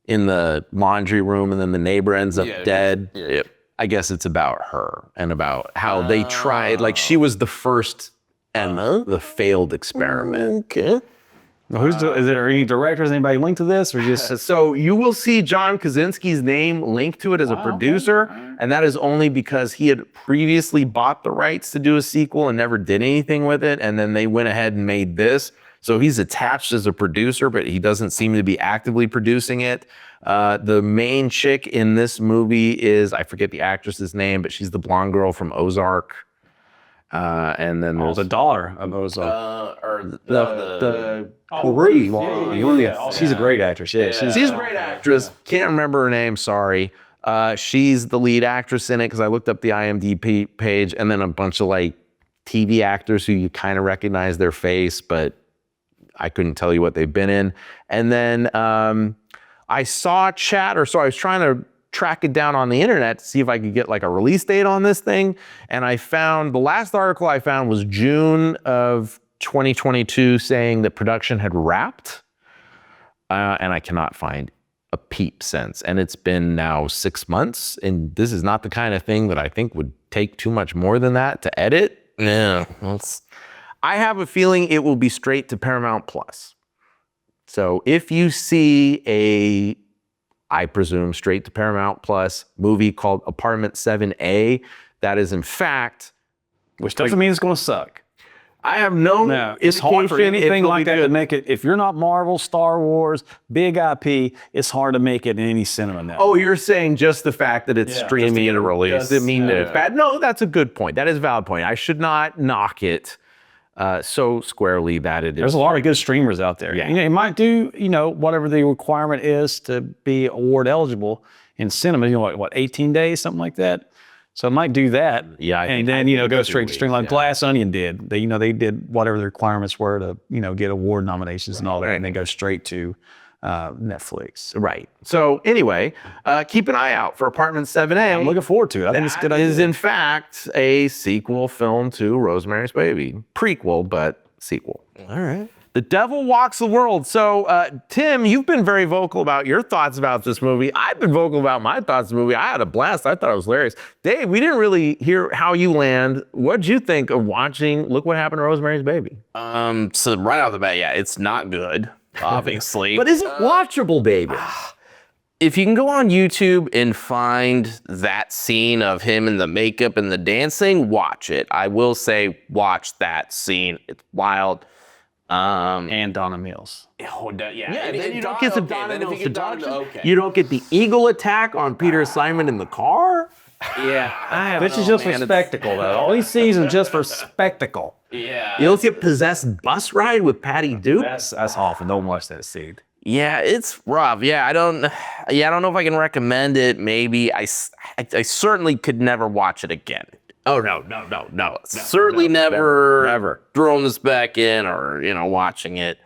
in the laundry room, and then the neighbor ends up dead. Yep. I guess it's about her and about how they tried, like she was the first Emma, the failed experiment. Okay. Now, is there any directors, anybody linked to this, or just? So you will see John Krasinski's name linked to it as a producer, and that is only because he had previously bought the rights to do a sequel and never did anything with it, and then they went ahead and made this. So he's attached as a producer, but he doesn't seem to be actively producing it. The main chick in this movie is, I forget the actress's name, but she's the blonde girl from Ozark. And then there's The daughter of Ozark. She's a great actress. Yeah, she's a great actress. Can't remember her name. Sorry. She's the lead actress in it because I looked up the IMDb page, and then a bunch of like TV actors who you kind of recognize their face, but I couldn't tell you what they've been in. And then I saw chatter, so I was trying to track it down on the internet to see if I could get like a release date on this thing. And I found, the last article I found was June of 2022 saying that production had wrapped. And I cannot find a peep since. And it's been now 6 months. And this is not the kind of thing that I think would take too much more than that to edit. Yeah. I have a feeling it will be straight to Paramount Plus. So if you see I presume straight to Paramount Plus movie called Apartment 7A, that is in fact, which doesn't mean it's going to suck. I have no it's hard for anything like that good. to make it. If you're not Marvel, Star Wars, big IP, it's hard to make it in any cinema now. Oh, you're saying just the fact that it's streaming and release doesn't mean that it's bad? No, that's a good point. That is a valid point. I should not knock it so squarely that it is. There's a lot of good streamers out there. Yeah. You know, it might do, whatever the requirement is to be award eligible in cinema, what 18 days, something like that. So it might do that. Yeah. And then, go straight to stream like Glass Onion did. They, they did whatever the requirements were to, get award nominations and all that, and then go straight to Netflix. Right. So anyway, keep an eye out for Apartment 7A. I'm looking forward to it. I think it's a good idea. Is in fact a sequel film to Rosemary's Baby. Prequel, but sequel. All right. The Devil Walks the World. So, Tim, you've been very vocal about your thoughts about this movie. I've been vocal about my thoughts of the movie. I had a blast. I thought it was hilarious. Dave, we didn't really hear how you land. What'd you think of watching Look What Happened to Rosemary's Baby? So right off the bat, it's not good, obviously. But is it watchable, baby? If you can go on YouTube and find that scene of him in the makeup and the dancing, watch it. I will say watch that scene. It's wild. And Donna Mills. Oh, yeah. And then you don't get some Donna Mills seduction. You don't get the eagle attack on Peter Simon in the car. Yeah. This is just for spectacle, though. All these scenes just for spectacle. Yeah. You don't get possessed bus ride with Patty Duke. That's awful. Don't watch that scene. Yeah, it's rough. I don't know if I can recommend it. Maybe I certainly could never watch it again. Oh, no. Certainly never throwing this back in or, watching it.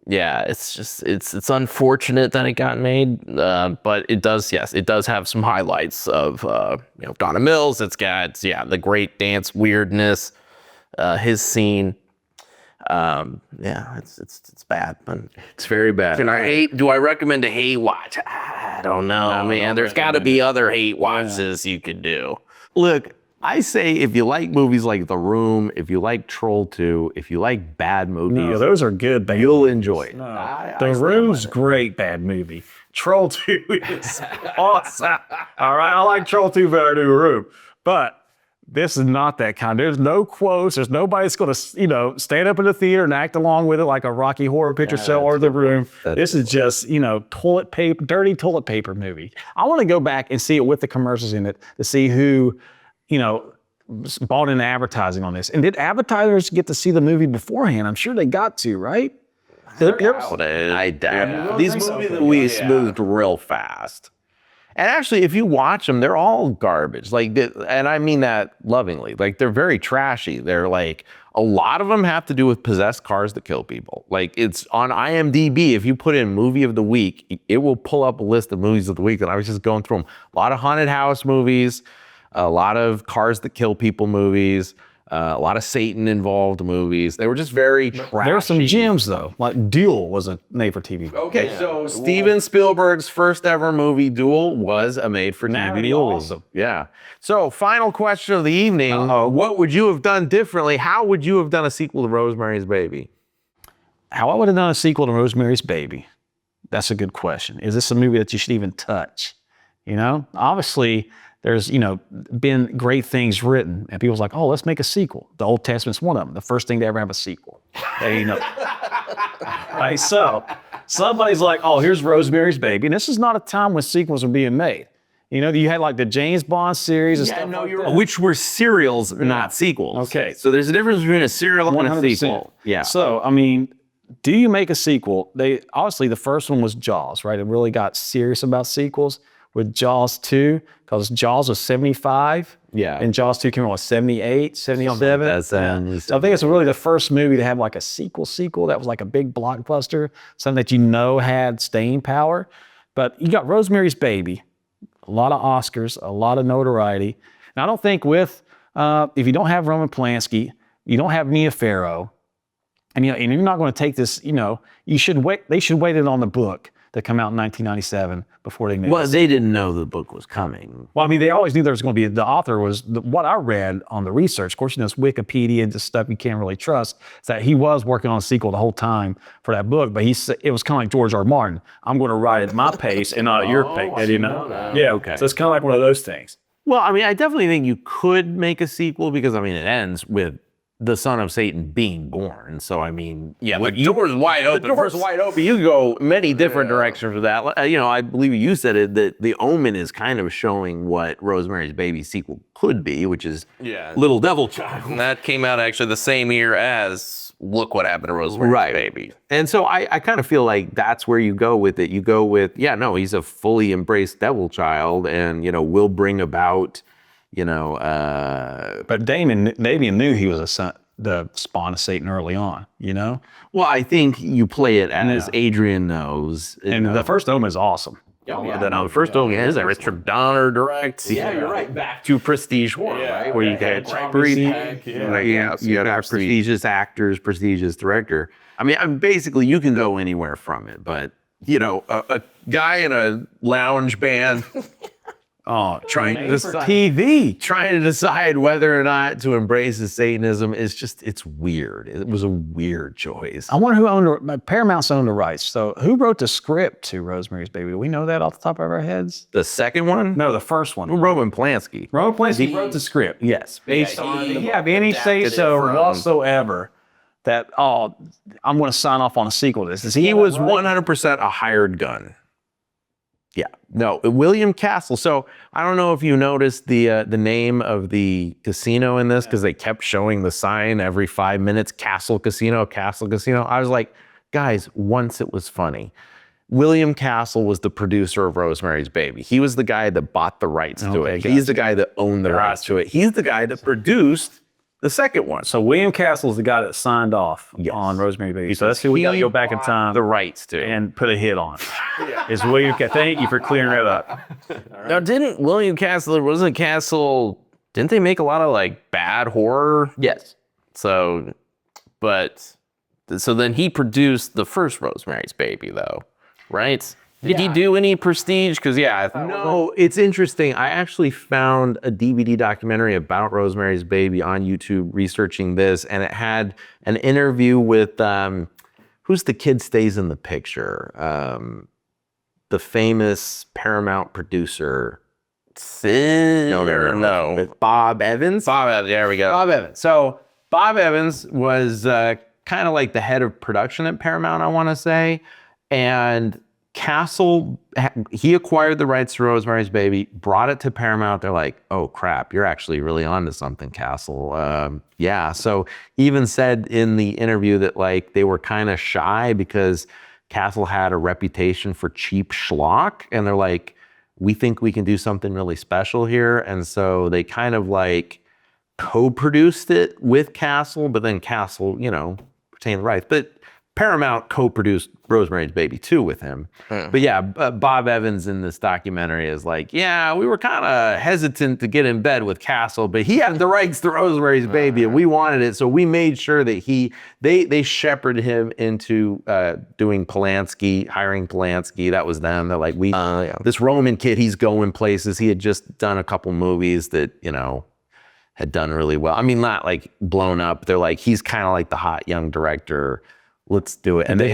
Yeah, it's just, it's unfortunate that it got made, but it does have some highlights of, Donna Mills. It's got, the great dance weirdness, his scene. It's bad, but It's very bad. and do I recommend a hate watch? I don't know, man. There's got to be other hate watches you could do. Look, I say if you like movies like The Room, if you like Troll 2, if you like bad movies, No, those are good bad you'll movies. enjoy it. No. The Room's great bad movie. Troll 2 is awesome. All right, I like Troll 2 better than The Room. But This is not that kind. There's no quotes. There's nobody that's going to, stand up in the theater and act along with it like a Rocky Horror Picture Show or The Room. This is just, toilet paper, dirty toilet paper movie. I want to go back and see it with the commercials in it to see who, bought in advertising on this. And did advertisers get to see the movie beforehand? I'm sure they got to, right? I doubt it. These movies we moved real fast. And actually, if you watch them, they're all garbage. And I mean that lovingly. They're very trashy. They're a lot of them have to do with possessed cars that kill people. It's on IMDb. If you put in movie of the week, it will pull up a list of movies of the week. And I was just going through them. A lot of haunted house movies, a lot of cars that kill people movies, a lot of Satan involved movies. They were just very trashy. There were some gems though, like Duel was a made-for-TV. Okay, so Steven Spielberg's first ever movie, Duel, was a made-for-TV movie. Awesome. Yeah. So, final question of the evening: what would you have done differently? How would you have done a sequel to Rosemary's Baby? How I would have done a sequel to Rosemary's Baby? That's a good question. Is this a movie that you should even touch? Obviously. There's, been great things written, and people's like, oh, let's make a sequel. The Old Testament's one of them. The first thing to ever have a sequel. Right, so somebody's like, oh, here's Rosemary's Baby. And this is not a time when sequels were being made. You had the James Bond series and stuff like that. Which were serials, not sequels. Okay. So there's a difference between a serial and a 100%. sequel. Yeah. So, do you make a sequel? Obviously, the first one was Jaws, right? It really got serious about sequels with Jaws 2, because Jaws was 75. Yeah. And Jaws 2 came out with 78, 77. So I think it's really the first movie to have a sequel that was a big blockbuster, something that had staying power. But you got Rosemary's Baby, a lot of Oscars, a lot of notoriety. And I don't think if you don't have Roman Polanski, you don't have Mia Farrow, and you're not going to take this, you should wait. They should wait it on the book that come out in 1997 before they made it. Well, they didn't know the book was coming. Well, they always knew there was going to be, the author was, what I read on the research, of course, it's Wikipedia and just stuff you can't really trust, is that he was working on a sequel the whole time for that book, but it was kind of like George R. Martin. I'm going to write it at my pace and not at your pace, Yeah, okay. So it's kind of like one of those things. Well, I definitely think you could make a sequel because, it ends with the son of Satan being born. So, the door's wide open. The door's wide open. You can go many different directions with that. I believe you said it, that The Omen is kind of showing what Rosemary's Baby sequel could be, which is Little Devil Child. And that came out actually the same year as Look What Happened to Rosemary's Baby. And so I kind of feel like that's where you go with it. You go with, he's a fully embraced devil child and, will bring about... But Damien knew he was the spawn of Satan early on, Well, I think you play it as Adrian knows. And the first Omen is awesome. The first Omen is a Richard Donner direct. Yeah, you're right. Back to prestige horror, right? Where you get you got prestigious actors, prestigious director. Basically, you can go anywhere from it, but a guy in a lounge band. Trying to decide whether or not to embrace his Satanism it's weird. It was a weird choice. I wonder who owned Paramount's owned the rights. So who wrote the script to Rosemary's Baby? Do we know that off the top of our heads? The second one? No, the first one. Roman Polanski. Roman Polanski wrote the script. Yes. Based on he have any say so whatsoever that I'm going to sign off on a sequel to this. He was 100% a hired gun. Yeah, no, William Castle. So I don't know if you noticed the name of the casino in this because they kept showing the sign every 5 minutes, Castle Casino, Castle Casino. I was like, guys, once it was funny. William Castle was the producer of Rosemary's Baby. He was the guy that bought the rights to it. He's the guy that owned the rights to it. He's the guy that produced the second one. So William Castle is the guy that signed off on Rosemary's Baby. So that's who we got to go back in time. The rights to and put a hit on. Is William Castle. Thank you for clearing that up. Now, didn't they make a lot of bad horror? Yes. So then he produced the first Rosemary's Baby though, right? Did he do any prestige? Because I thought no. It's interesting. I actually found a DVD documentary about Rosemary's Baby on YouTube researching this, and it had an interview with who's the kid stays in the picture, the famous Paramount producer. No. With Bob Evans. There we go. Bob Evans. So Bob Evans was kind of like the head of production at Paramount, I want to say. And Castle, he acquired the rights to Rosemary's Baby, brought it to Paramount. They're like, oh crap, you're actually really onto something, Castle. Yeah. So even said in the interview that like they were kind of shy because Castle had a reputation for cheap schlock. And they're like, we think we can do something really special here. And so they kind of like co-produced it with Castle, but then Castle, you know, retained the rights. But Paramount co-produced Rosemary's Baby 2 with him. But yeah, Bob Evans in this documentary is like, yeah, we were kind of hesitant to get in bed with Castle, but he had the rights to Rosemary's Baby and we wanted it. So we made sure that they shepherded him into doing Polanski, hiring Polanski. That was them. They're like, this Roman kid, he's going places. He had just done a couple movies that, you know, had done really well. I mean, not like blown up. They're like, he's kind of like the hot young director. Let's do it. And he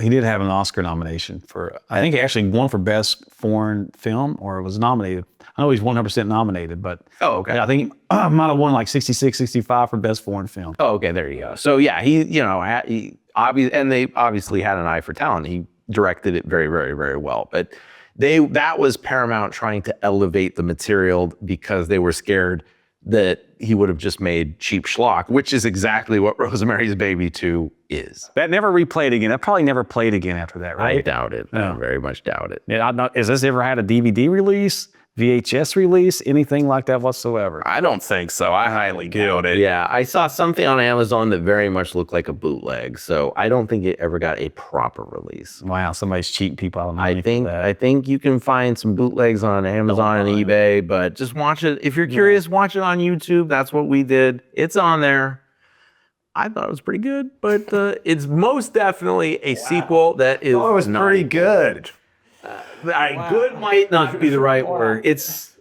did have an Oscar nomination for, I think he actually won for Best Foreign Film, or was nominated. I know he's 100% nominated, but I think he might have won like 66, 65 for Best Foreign Film. Oh, okay, there you go. So yeah, they obviously had an eye for talent. He directed it very, very, very well. But that was Paramount trying to elevate the material because they were scared that he would have just made cheap schlock, which is exactly what Rosemary's Baby 2 is. That never replayed again. That probably never played again after that, right? I doubt it. I very much doubt it. Yeah, has this ever had a DVD release, VHS release, anything like that whatsoever? I don't think so. I highly doubt it. Yeah, I saw something on Amazon that very much looked like a bootleg, so I don't think it ever got a proper release. Wow, somebody's cheating people out of money. I think you can find some bootlegs on Amazon and eBay, but just watch it. If you're curious, watch it on YouTube. That's what we did. It's on there. I thought it was pretty good, but it's most definitely a sequel that is. Oh, it was pretty good. Good might not be the right word. It's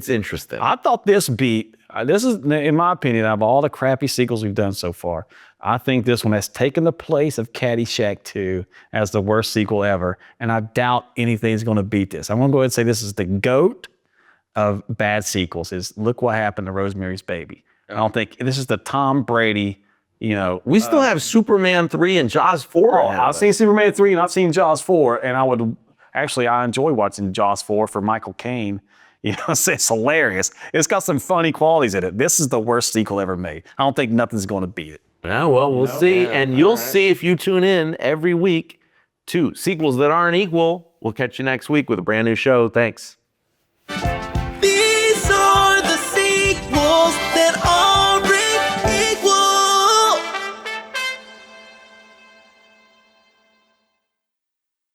interesting. I thought this is, in my opinion, out of all the crappy sequels we've done so far, I think this one has taken the place of Caddyshack 2 as the worst sequel ever, and I doubt anything's going to beat this. I'm going to go ahead and say this is the GOAT of bad sequels. Look what happened to Rosemary's Baby. I don't think this is the Tom Brady, we still have Superman 3 and Jaws 4. I've seen Superman 3 and I've seen Jaws 4, and I enjoy watching Jaws 4 for Michael Caine. It's hilarious. It's got some funny qualities in it. This is the worst sequel ever made. I don't think nothing's going to beat it. Yeah, well, we'll see. Yeah, and you'll see if you tune in every week to Sequels That Aren't Equal. We'll catch you next week with a brand new show. Thanks. These are the sequels that are